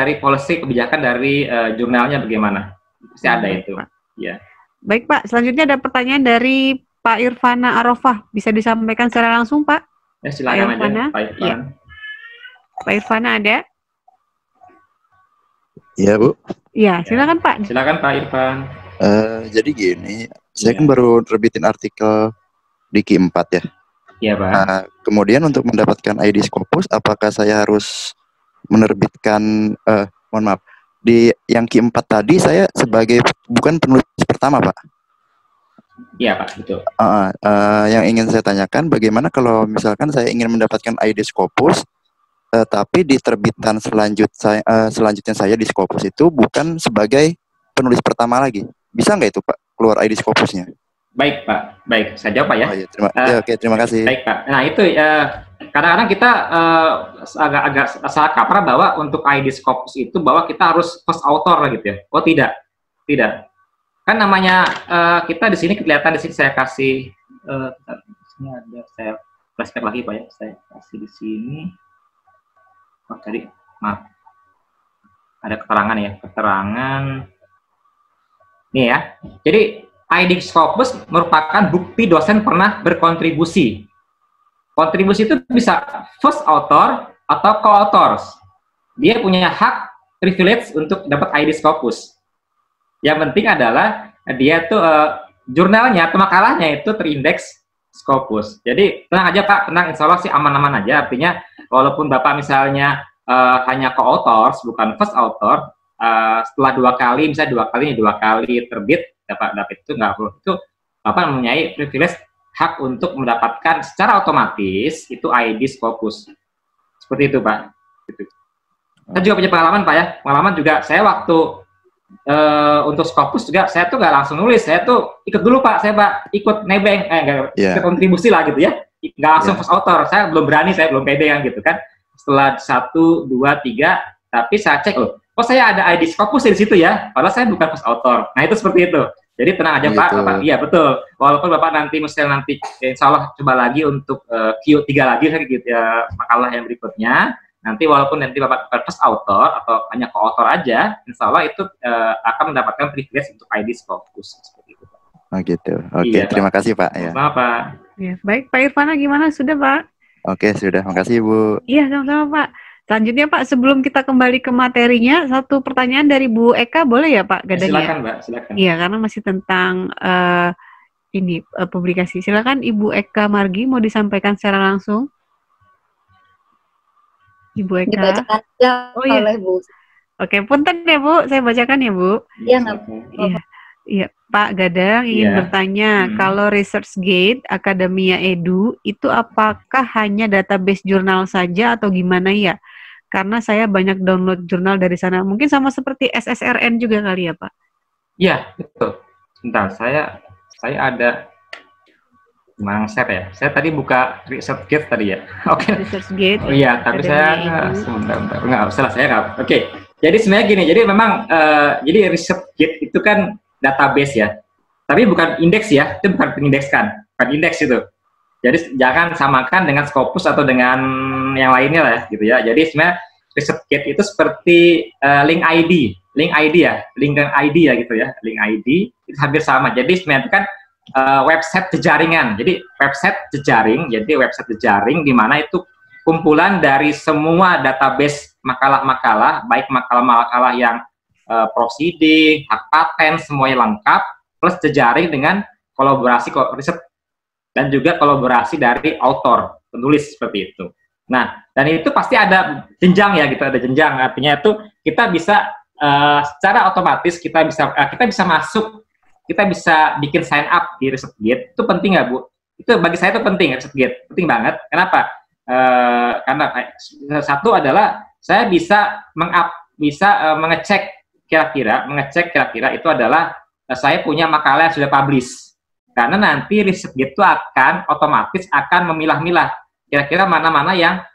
kebijakan dari jurnalnya bagaimana. Pasti ada itu. Pak. Ya. Baik Pak, selanjutnya ada pertanyaan dari Pak Irfana Arofah. Bisa disampaikan secara langsung Pak? Ya, silakan aja Pak Irfan. Ya. Pak Irfana ada? Iya Bu. Iya, silakan Pak. Silakan Pak Irfan. Jadi gini, saya kan baru terbitin artikel di Q4 ya. Iya Pak. Nah, kemudian untuk mendapatkan ID Scopus, apakah saya harus menerbitkan, mohon maaf, di yang Q4 tadi saya sebagai bukan penulis pertama Pak. Iya Pak, betul. Yang ingin saya tanyakan, bagaimana kalau misalkan saya ingin mendapatkan ID Scopus, tapi di terbitan selanjutnya saya di Scopus itu bukan sebagai penulis pertama lagi. Bisa nggak itu Pak, keluar ID Scopusnya? Baik Pak, baik. Saya jawab Pak ya. Oh, iya, terima kasih. Baik Pak. Nah itu kadang-kadang kita agak salah kaprah bahwa untuk ID Scopus itu bahwa kita harus first author gitu ya. Oh tidak. Kan namanya kita di sini kelihatan, di sini saya kasih sini ada, saya flashback lagi Pak ya. Saya kasih di sini. Oh tadi maaf. Ada keterangan nih ya. Jadi ID Scopus merupakan bukti dosen pernah berkontribusi. Kontribusi itu bisa first author atau co-authors. Dia punya hak privilege untuk dapat ID Scopus. Yang penting adalah dia tuh jurnalnya atau makalahnya itu terindeks Scopus. Jadi tenang aja Pak, tenang, insya Allah sih aman-aman aja. Artinya walaupun Bapak misalnya hanya co-authors, bukan first author, setelah dua kali terbit dapat itu nggak perlu, itu Bapak mempunyai privilege hak untuk mendapatkan secara otomatis itu ID Scopus. Seperti itu Pak. Gitu. Saya juga punya pengalaman Pak ya. Pengalaman juga saya waktu untuk Scopus juga saya tuh nggak langsung nulis, saya tuh ikut dulu Pak, saya Pak ikut nebeng, ikut kontribusi lah gitu ya. Nggak langsung first author, saya belum berani, saya belum pede kan gitu kan. Setelah 1, 2, 3, tapi saya cek loh, oh saya ada ID Scopus di situ ya, padahal saya bukan first author. Nah itu seperti itu. Jadi tenang aja Pak, Bapak, iya betul. Walaupun Bapak nanti insya Allah coba lagi untuk Q3 lagi gitu ya, makalah yang berikutnya. Nanti walaupun nanti Bapak bukan first author atau hanya co-author aja, insya Allah itu akan mendapatkan privilege untuk ID Scopus seperti itu. Oh gitu. Oke, terima kasih Pak. Ya. Sama Pak. Ya, baik Pak Irfana gimana? Sudah Pak? Oke, sudah. Makasih Bu. Iya, sama-sama Pak. Selanjutnya Pak, sebelum kita kembali ke materinya, satu pertanyaan dari Bu Eka, boleh ya Pak Gadang? Silakan Mbak, silakan. Iya, karena masih tentang publikasi. Silakan Ibu Eka Margi, mau disampaikan secara langsung. Ibu Eka. Dibacakan oleh Bu. Oke, punten ya Bu, saya bacakan ya Bu. Iya, Iya, Pak Gadang ingin bertanya, kalau ResearchGate Akademia Edu itu apakah hanya database jurnal saja atau gimana ya? Karena saya banyak download jurnal dari sana. Mungkin sama seperti SSRN juga kali ya, Pak? Iya, betul. Bentar, saya ada mangset ya. Saya tadi buka ResearchGate tadi ya. Oke. ResearchGate. Oh iya, tapi saya sebentar. Enggak, salah saya enggak. Oke. Jadi sebenarnya gini, jadi memang jadi ResearchGate itu kan database ya. Tapi bukan indeks ya, itu bukan pengindekskan, bukan indeks itu. Jadi jangan samakan dengan Scopus atau dengan yang lainnya lah gitu ya. Jadi sebenarnya ResearchGate itu seperti link ID ya, link ID ya gitu ya, link ID itu hampir sama. Jadi sebenarnya itu kan website jejaringan. Jadi website jejaring, di mana itu kumpulan dari semua database makalah-makalah, baik makalah-makalah yang proceeding, hak paten, semuanya lengkap, plus jejaring dengan kolaborasi riset dan juga kolaborasi dari author, penulis seperti itu. Nah, dan itu pasti ada jenjang ya, gitu, ada jenjang. Artinya itu kita bisa secara otomatis kita bisa masuk, kita bisa bikin sign up di ResearchGate. Itu penting nggak Bu? Itu bagi saya itu penting, ResearchGate penting banget. Kenapa? Karena satu adalah saya bisa mengecek kira-kira itu adalah saya punya makalah yang sudah publish. Karena nanti ResearchGate itu akan otomatis akan memilah-milah kira-kira mana-mana yang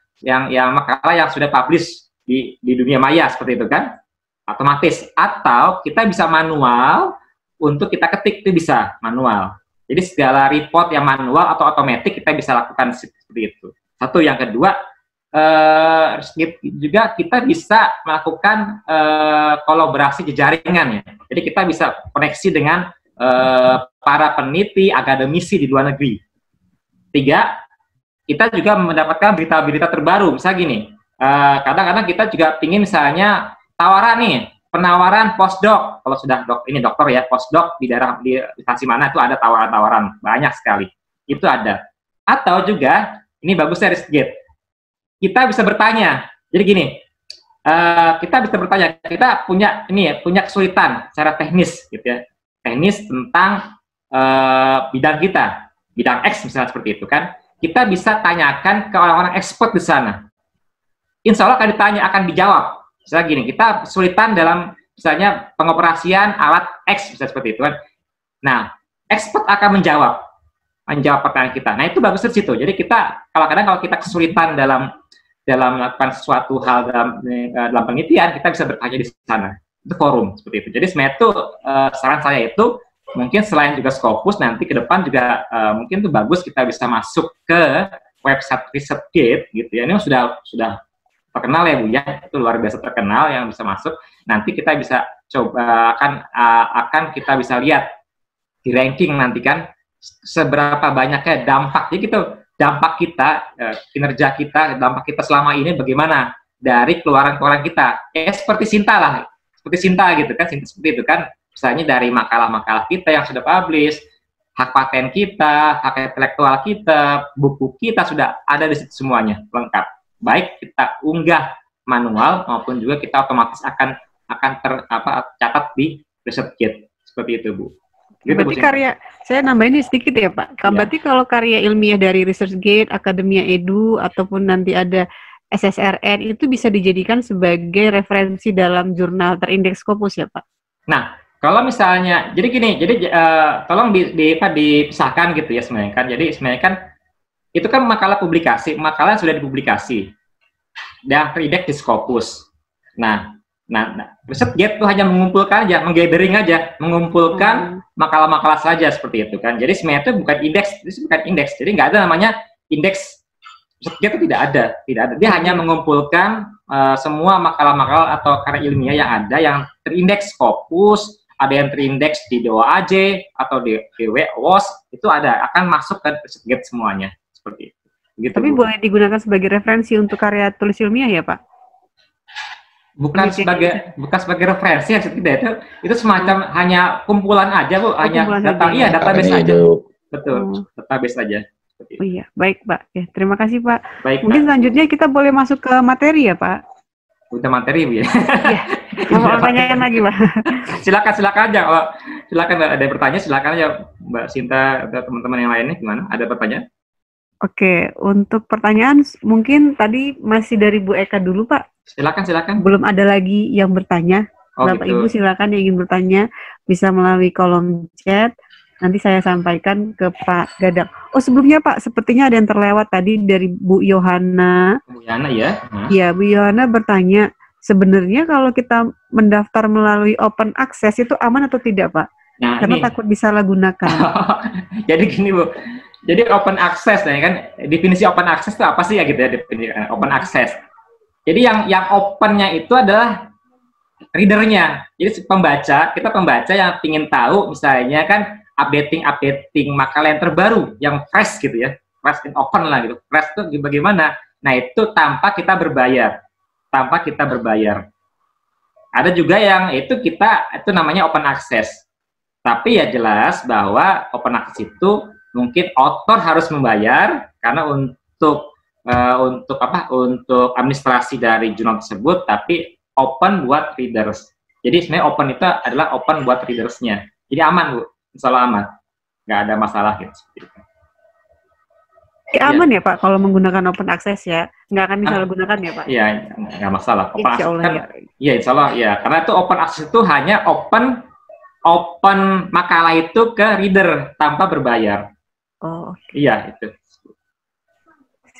makalah yang sudah publish di dunia maya seperti itu kan, otomatis. Atau kita bisa manual untuk kita ketik, itu bisa manual. Jadi segala report yang manual atau otomatis kita bisa lakukan seperti itu. Satu, yang kedua juga kita bisa melakukan kolaborasi jejaringan ya. Jadi kita bisa koneksi dengan para peneliti, akademisi di luar negeri. Tiga, kita juga mendapatkan berita-berita terbaru. Misalnya gini, kadang-kadang kita juga ingin misalnya penawaran postdoc. Kalau sudah dokter ya, postdoc di instansi mana itu ada tawaran-tawaran banyak sekali. Itu ada. Atau juga ini bagusnya ResearchGate. Kita bisa bertanya. Jadi gini, kita bisa bertanya. Kita punya kesulitan secara teknis, gitu ya. Teknis tentang bidang kita, bidang X misalnya seperti itu kan. Kita bisa tanyakan ke orang-orang expert di sana. Insya Allah akan dijawab. Misalnya gini, kita kesulitan dalam misalnya pengoperasian alat X misalnya seperti itu kan. Nah, expert akan menjawab pertanyaan kita. Nah, itu bagus di situ. Jadi kita kalau kita kesulitan dalam melakukan sesuatu hal dalam penelitian, kita bisa bertanya di sana. Itu forum seperti itu. Jadi sebenarnya itu saran saya itu mungkin selain juga Scopus, nanti ke depan juga mungkin itu bagus kita bisa masuk ke website ResearchGate gitu ya. Ini sudah terkenal ya Bu ya, itu luar biasa terkenal yang bisa masuk. Nanti kita bisa coba akan kita bisa lihat di ranking nanti kan seberapa banyaknya dampak. Jadi gitu, dampak kita, kinerja kita, dampak kita selama ini bagaimana dari keluaran kita. Seperti Sinta gitu kan, seperti itu kan. Misalnya dari makalah-makalah kita yang sudah publish, hak paten kita, hak intelektual kita, buku kita sudah ada di situ semuanya lengkap. Baik kita unggah manual maupun juga kita otomatis akan tercatat di ResearchGate seperti itu Bu. Gitu, berarti saya nambahin sedikit ya Pak. Berarti kalau karya ilmiah dari ResearchGate, Akademia Edu ataupun nanti ada SSRN itu bisa dijadikan sebagai referensi dalam jurnal terindeks Scopus ya Pak? Nah, kalau misalnya, jadi gini, tolong dipisahkan gitu ya sebenarnya kan. Jadi sebenarnya kan itu kan makalah yang sudah dipublikasi dan terindeks di Scopus. Nah, Nah, ResearchGate itu hanya mengumpulkan aja, menggathering aja, mengumpulkan makalah-makalah saja seperti itu kan. Jadi sebenarnya itu bukan indeks, jadi nggak ada namanya indeks. ResearchGate itu tidak ada. Dia hanya mengumpulkan semua makalah-makalah atau karya ilmiah yang ada, yang terindeks Scopus, ada yang terindeks di DOAJ atau di WOS, itu ada, akan masuk ke ResearchGate semuanya seperti itu. Gitu, tapi boleh digunakan sebagai referensi untuk karya tulis ilmiah ya Pak? Bukan sebagai referensi ya, tidak, itu semacam hanya kumpulan aja Bu, hanya data, iya database aja. Betul, database aja. Oh iya, baik Pak. Ya, terima kasih Pak. Baik, mungkin selanjutnya kita boleh masuk ke materi ya Pak? Udah materi Bu ya? Iya, mau pertanyaan lagi Pak? Silakan aja, silakan ada yang bertanya, silakan aja Mbak Sinta atau teman-teman yang lainnya, gimana? Ada pertanyaan? Oke, untuk pertanyaan mungkin tadi masih dari Bu Eka dulu Pak. Silakan. Belum ada lagi yang bertanya. Bapak gitu. Ibu silakan yang ingin bertanya bisa melalui kolom chat. Nanti saya sampaikan ke Pak Gadang. Oh sebelumnya Pak, sepertinya ada yang terlewat tadi dari Bu Yohana. Bu Yohana ya? Iya, Bu Yohana bertanya, sebenarnya kalau kita mendaftar melalui open access itu aman atau tidak Pak? Nah, karena takut disalahgunakan. Jadi gini Bu. Jadi open access ya kan, definisi open access itu apa sih ya gitu ya, definisi open access. Jadi yang opennya itu adalah readernya. Jadi kita pembaca yang ingin tahu misalnya kan updating makalah yang terbaru, yang fresh gitu ya, fresh and open lah gitu. Fresh itu bagaimana? Nah itu tanpa kita berbayar, Ada juga yang itu namanya open access. Tapi ya jelas bahwa open access itu mungkin author harus membayar karena untuk administrasi dari jurnal tersebut, tapi open buat readers. Jadi sebenarnya open itu adalah open buat readersnya. Jadi aman Bu, insya Allah aman, nggak ada masalah gitu. Aman ya Pak kalau menggunakan open access ya, nggak akan disalahgunakan ya Pak? Iya, nggak masalah. Open insya Allah, kan, ya insya Allah ya, karena itu open access itu hanya open makalah itu ke reader tanpa berbayar. Oh, okay. Iya itu.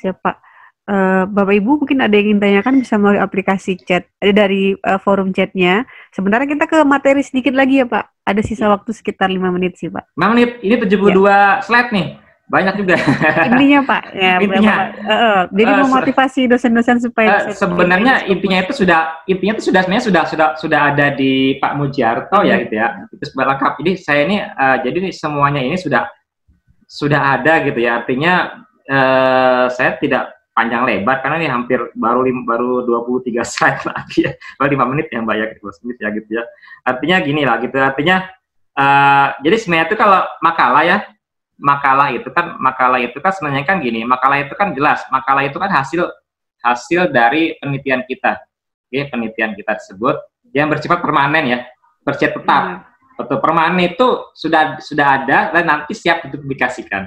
Siap Pak. Bapak Ibu mungkin ada yang ingin tanyakan bisa melalui aplikasi chat, ada dari forum chatnya. Sementara kita ke materi sedikit lagi ya Pak. Ada sisa waktu sekitar 5 menit sih Pak. 5 menit, ini 72 slide nih. Banyak juga. Intinya Pak, ya. Intinya. Jadi memotivasi dosen-dosen supaya sebenarnya intinya itu sebenarnya sudah ada di Pak Mujiarto ya gitu ya. Itu sudah lengkap. Jadi saya ini jadi semuanya ini sudah ada gitu ya, artinya saya tidak panjang lebar karena ini hampir baru 23 slide lagi ya, baru 5 menit yang banyak gitu ya, artinya gini lah gitu, artinya jadi sebenarnya itu kalau makalah itu kan sebenarnya kan gini, makalah itu kan jelas, makalah itu kan hasil dari penelitian kita, penelitian kita tersebut yang bersifat permanen ya, bersifat tetap. Betul, permanen itu sudah ada dan nanti siap dipublikasikan.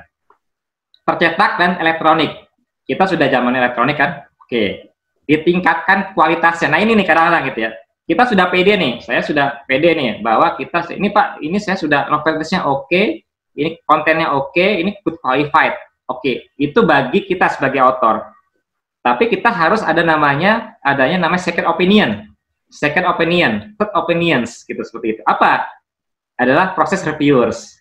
Tercetak dan elektronik. Kita sudah zaman elektronik kan? Oke. Ditingkatkan kualitasnya. Nah ini nih kadang-kadang gitu ya. Kita sudah pede nih, saya sudah pede nih bahwa ini Pak, ini saya sudah kualitasnya oke, ini kontennya oke, ini good qualified. Oke, itu bagi kita sebagai author. Tapi kita harus adanya namanya second opinion, third opinions gitu seperti itu. Apa? Adalah proses reviewers.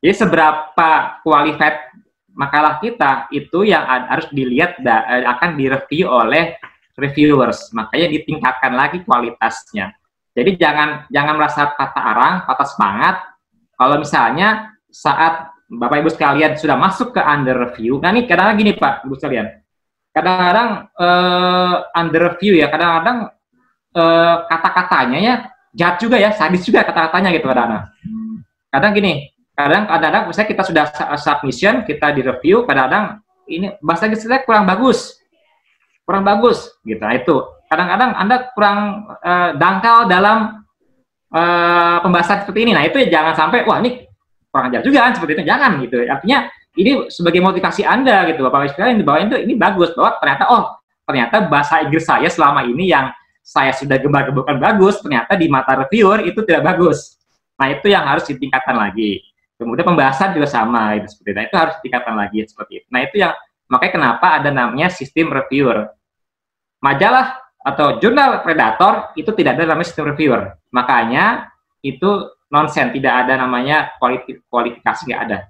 Jadi seberapa qualified makalah kita itu yang harus dilihat akan direview oleh reviewers. Makanya ditingkatkan lagi kualitasnya. Jadi jangan merasa patah arang, patah semangat. Kalau misalnya saat Bapak Ibu sekalian sudah masuk ke under review, nah ini kadang-kadang gini Pak Ibu sekalian, kadang-kadang under review ya, kadang-kadang kata-katanya ya jahat juga ya, sadis juga kata-katanya gitu kadang-kadang. Kadang-kadang misalnya kita sudah submission, kita di review, kadang-kadang ini bahasa Inggrisnya kurang bagus gitu. Nah itu kadang-kadang Anda kurang dangkal dalam pembahasan seperti ini. Nah itu ya jangan sampai wah ini kurang ajar juga kan seperti itu, jangan gitu. Artinya ini sebagai motivasi Anda gitu Bapak Ibu sekalian, di bawah itu ini bagus bahwa ternyata bahasa Inggris saya selama ini yang saya sudah gembar-gemborkan bagus, ternyata di mata reviewer itu tidak bagus. Nah itu yang harus ditingkatkan lagi. Kemudian pembahasan juga sama, itu seperti itu. Nah, itu harus ditingkatkan lagi seperti itu. Nah itu yang makanya kenapa ada namanya sistem reviewer. Majalah atau jurnal Predator itu tidak ada namanya system reviewer. Makanya itu nonsen, tidak ada namanya kualifikasi, nggak ada.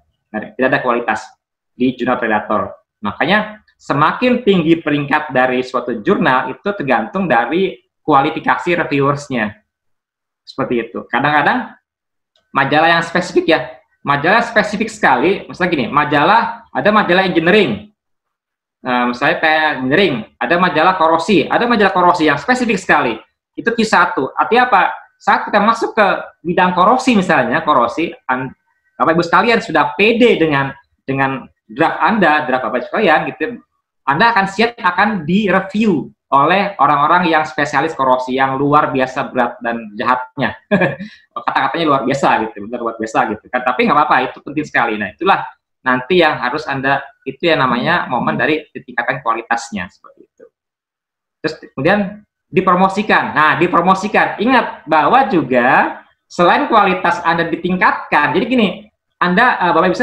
Tidak ada kualitas di jurnal Predator. Makanya semakin tinggi peringkat dari suatu jurnal itu tergantung dari kualifikasi reviewersnya. Seperti itu. Kadang-kadang majalah yang spesifik ya, majalah spesifik sekali, misalnya gini, ada majalah engineering, misalnya kayak engineering, ada majalah korosi yang spesifik sekali, itu Q1. Artinya apa? Saat kita masuk ke bidang korosi misalnya, Bapak Ibu sekalian sudah pede dengan draft Anda, draft Bapak Ibu sekalian, gitu, Anda akan siap akan direview oleh orang-orang yang spesialis korosi, yang luar biasa berat dan jahatnya. Kata-katanya luar biasa gitu, benar luar biasa gitu kan. Tapi nggak apa-apa, itu penting sekali. Nah, itulah nanti yang harus Anda, itu yang namanya momen dari ditingkatkan kualitasnya, seperti itu. Terus kemudian dipromosikan. Nah, dipromosikan. Ingat bahwa juga selain kualitas Anda ditingkatkan, jadi gini, Anda Bapak Ibu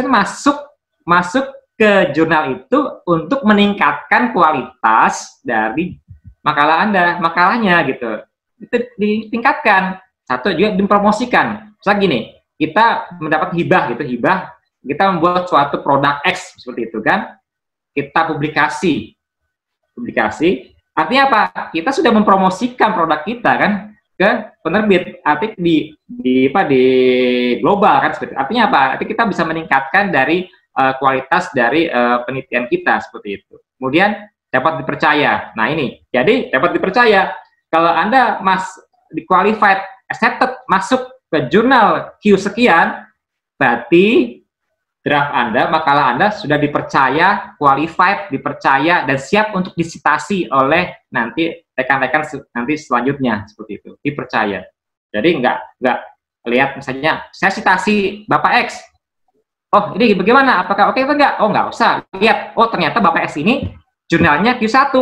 masuk ke jurnal itu untuk meningkatkan kualitas dari makalahnya gitu. Itu ditingkatkan. Satu juga dipromosikan. Misalnya gini, kita mendapat hibah, kita membuat suatu produk X seperti itu kan, kita publikasi. Artinya apa? Kita sudah mempromosikan produk kita kan ke penerbit, artinya di global kan seperti itu. Artinya apa? Artinya kita bisa meningkatkan dari kualitas dari penelitian kita seperti itu. Kemudian dapat dipercaya. Nah ini, jadi dapat dipercaya. Kalau Anda di-qualified, accepted, masuk ke jurnal Q sekian, berarti draft Anda, makalah Anda sudah dipercaya, qualified, dipercaya, dan siap untuk disitasi oleh nanti rekan-rekan nanti selanjutnya, seperti itu, dipercaya. Jadi nggak lihat misalnya, saya citasi Bapak X, oh ini bagaimana, apakah oke atau enggak? Oh nggak usah, lihat, oh ternyata Bapak X ini jurnalnya Q1,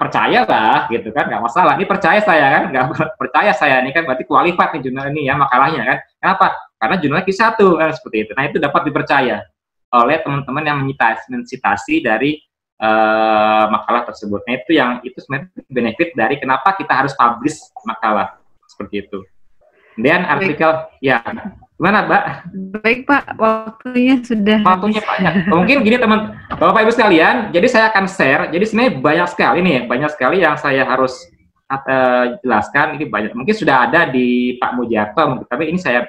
percaya lah, gitu kan, nggak masalah, ini percaya saya kan, nggak percaya saya, ini kan berarti qualified nih jurnal ini ya, makalahnya kan, kenapa? Karena jurnalnya Q1, kan, seperti itu. Nah itu dapat dipercaya oleh teman-teman yang mensitasi dari makalah tersebut. Nah itu sebenarnya benefit dari kenapa kita harus publish makalah, seperti itu. Kemudian artikel, ya, gimana Mbak? Baik Pak, waktunya banyak. Mungkin gini Bapak Ibu sekalian, jadi saya akan share, jadi sebenarnya banyak sekali yang saya harus jelaskan, ini banyak, mungkin sudah ada di Pak Mujarto, tapi ini saya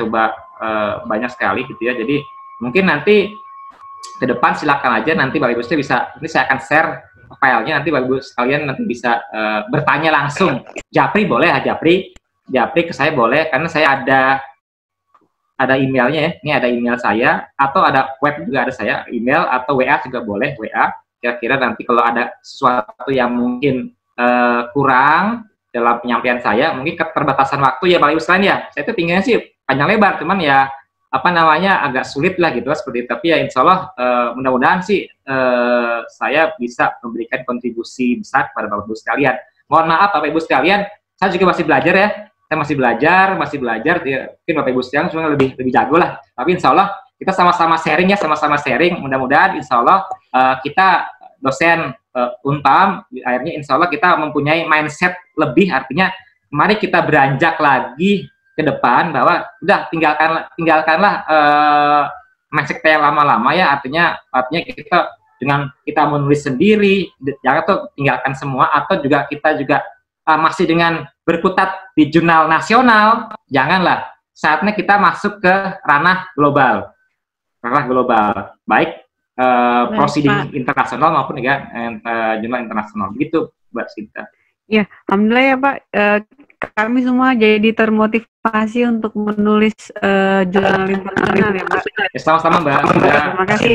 coba banyak sekali gitu ya, jadi mungkin nanti ke depan silakan aja, nanti Bapak Ibu bisa, ini saya akan share filenya, nanti Bapak Ibu sekalian nanti bisa bertanya langsung, Japri boleh ya, Japri ke saya boleh, karena saya ada emailnya ya, ini ada email saya, atau ada web juga ada saya, email atau WA juga boleh, WA, kira-kira nanti kalau ada sesuatu yang mungkin kurang dalam penyampaian saya, mungkin keterbatasan waktu ya Bapak Ibu sekalian ya, saya itu pinginnya sih panjang lebar, cuman ya agak sulit lah gitu seperti itu, tapi ya insya Allah mudah-mudahan sih saya bisa memberikan kontribusi besar kepada Bapak Ibu sekalian. Mohon maaf Bapak Ibu sekalian, saya juga masih belajar ya, saya masih belajar, mungkin Bapak Ibu sekalian cuma lebih jago lah, tapi insya Allah kita sama-sama sharing, mudah-mudahan insya Allah kita dosen Unpam, akhirnya insya Allah kita mempunyai mindset lebih, artinya mari kita beranjak lagi ke depan, bahwa udah tinggalkanlah mindset yang lama-lama ya, artinya kita dengan kita menulis sendiri, jangan tuh tinggalkan semua, atau juga kita juga masih dengan berkutat di jurnal nasional, janganlah, saatnya kita masuk ke ranah global, baik proceeding internasional maupun juga jurnal internasional, begitu Mbak Sinta. Ya, alhamdulillah ya Pak, kami semua jadi termotivasi untuk menulis jurnal internasional ya Pak. Ya, sama-sama Mbak. Terima kasih.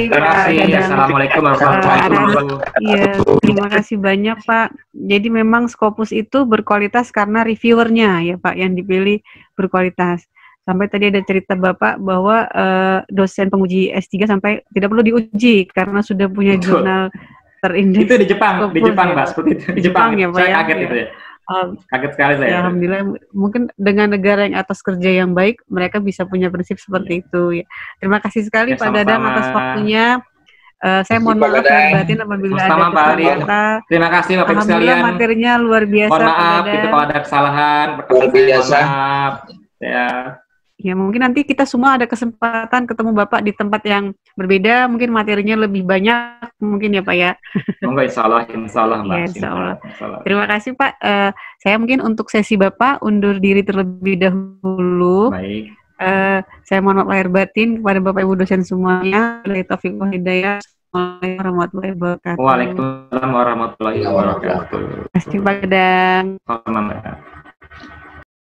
Assalamualaikum warahmatullahi wabarakatuh. Iya, terima kasih banyak Pak. Jadi memang Scopus itu berkualitas karena reviewernya ya Pak, yang dipilih berkualitas. Sampai tadi ada cerita Bapak bahwa dosen penguji S3 sampai tidak perlu diuji karena sudah punya jurnal terindeks. Itu di Jepang Mbak, seperti itu. Di Jepang ya, Pak, saya kaget itu ya. Kaget sekali saya. Ya, alhamdulillah, mungkin dengan negara yang atas kerja yang baik, mereka bisa punya prinsip seperti itu. Ya. Terima kasih sekali Pak Dadang atas waktunya. Saya mohon maaf lahir batin apabila ada kata. Terima kasih Bapak Ibu sekalian. Materinya luar biasa. Mohon maaf gitu kalau ada kesalahan. Luar biasa. Maaf. Ya mungkin nanti kita semua ada kesempatan ketemu Bapak di tempat yang berbeda, mungkin materinya lebih banyak mungkin ya Pak ya. Monggo insya Allah Mbak. Ya, insya Allah. Terima kasih Pak. Saya mungkin untuk sesi Bapak undur diri terlebih dahulu. Baik. Saya mohon maaf lahir batin kepada Bapak Ibu dosen semuanya. Wabillahi taufiq wal hidayah. Assalamualaikum warahmatullahi wabarakatuh. Waalaikumsalam warahmatullahi wabarakatuh. Terima kasih Pak Gedang. Selamat.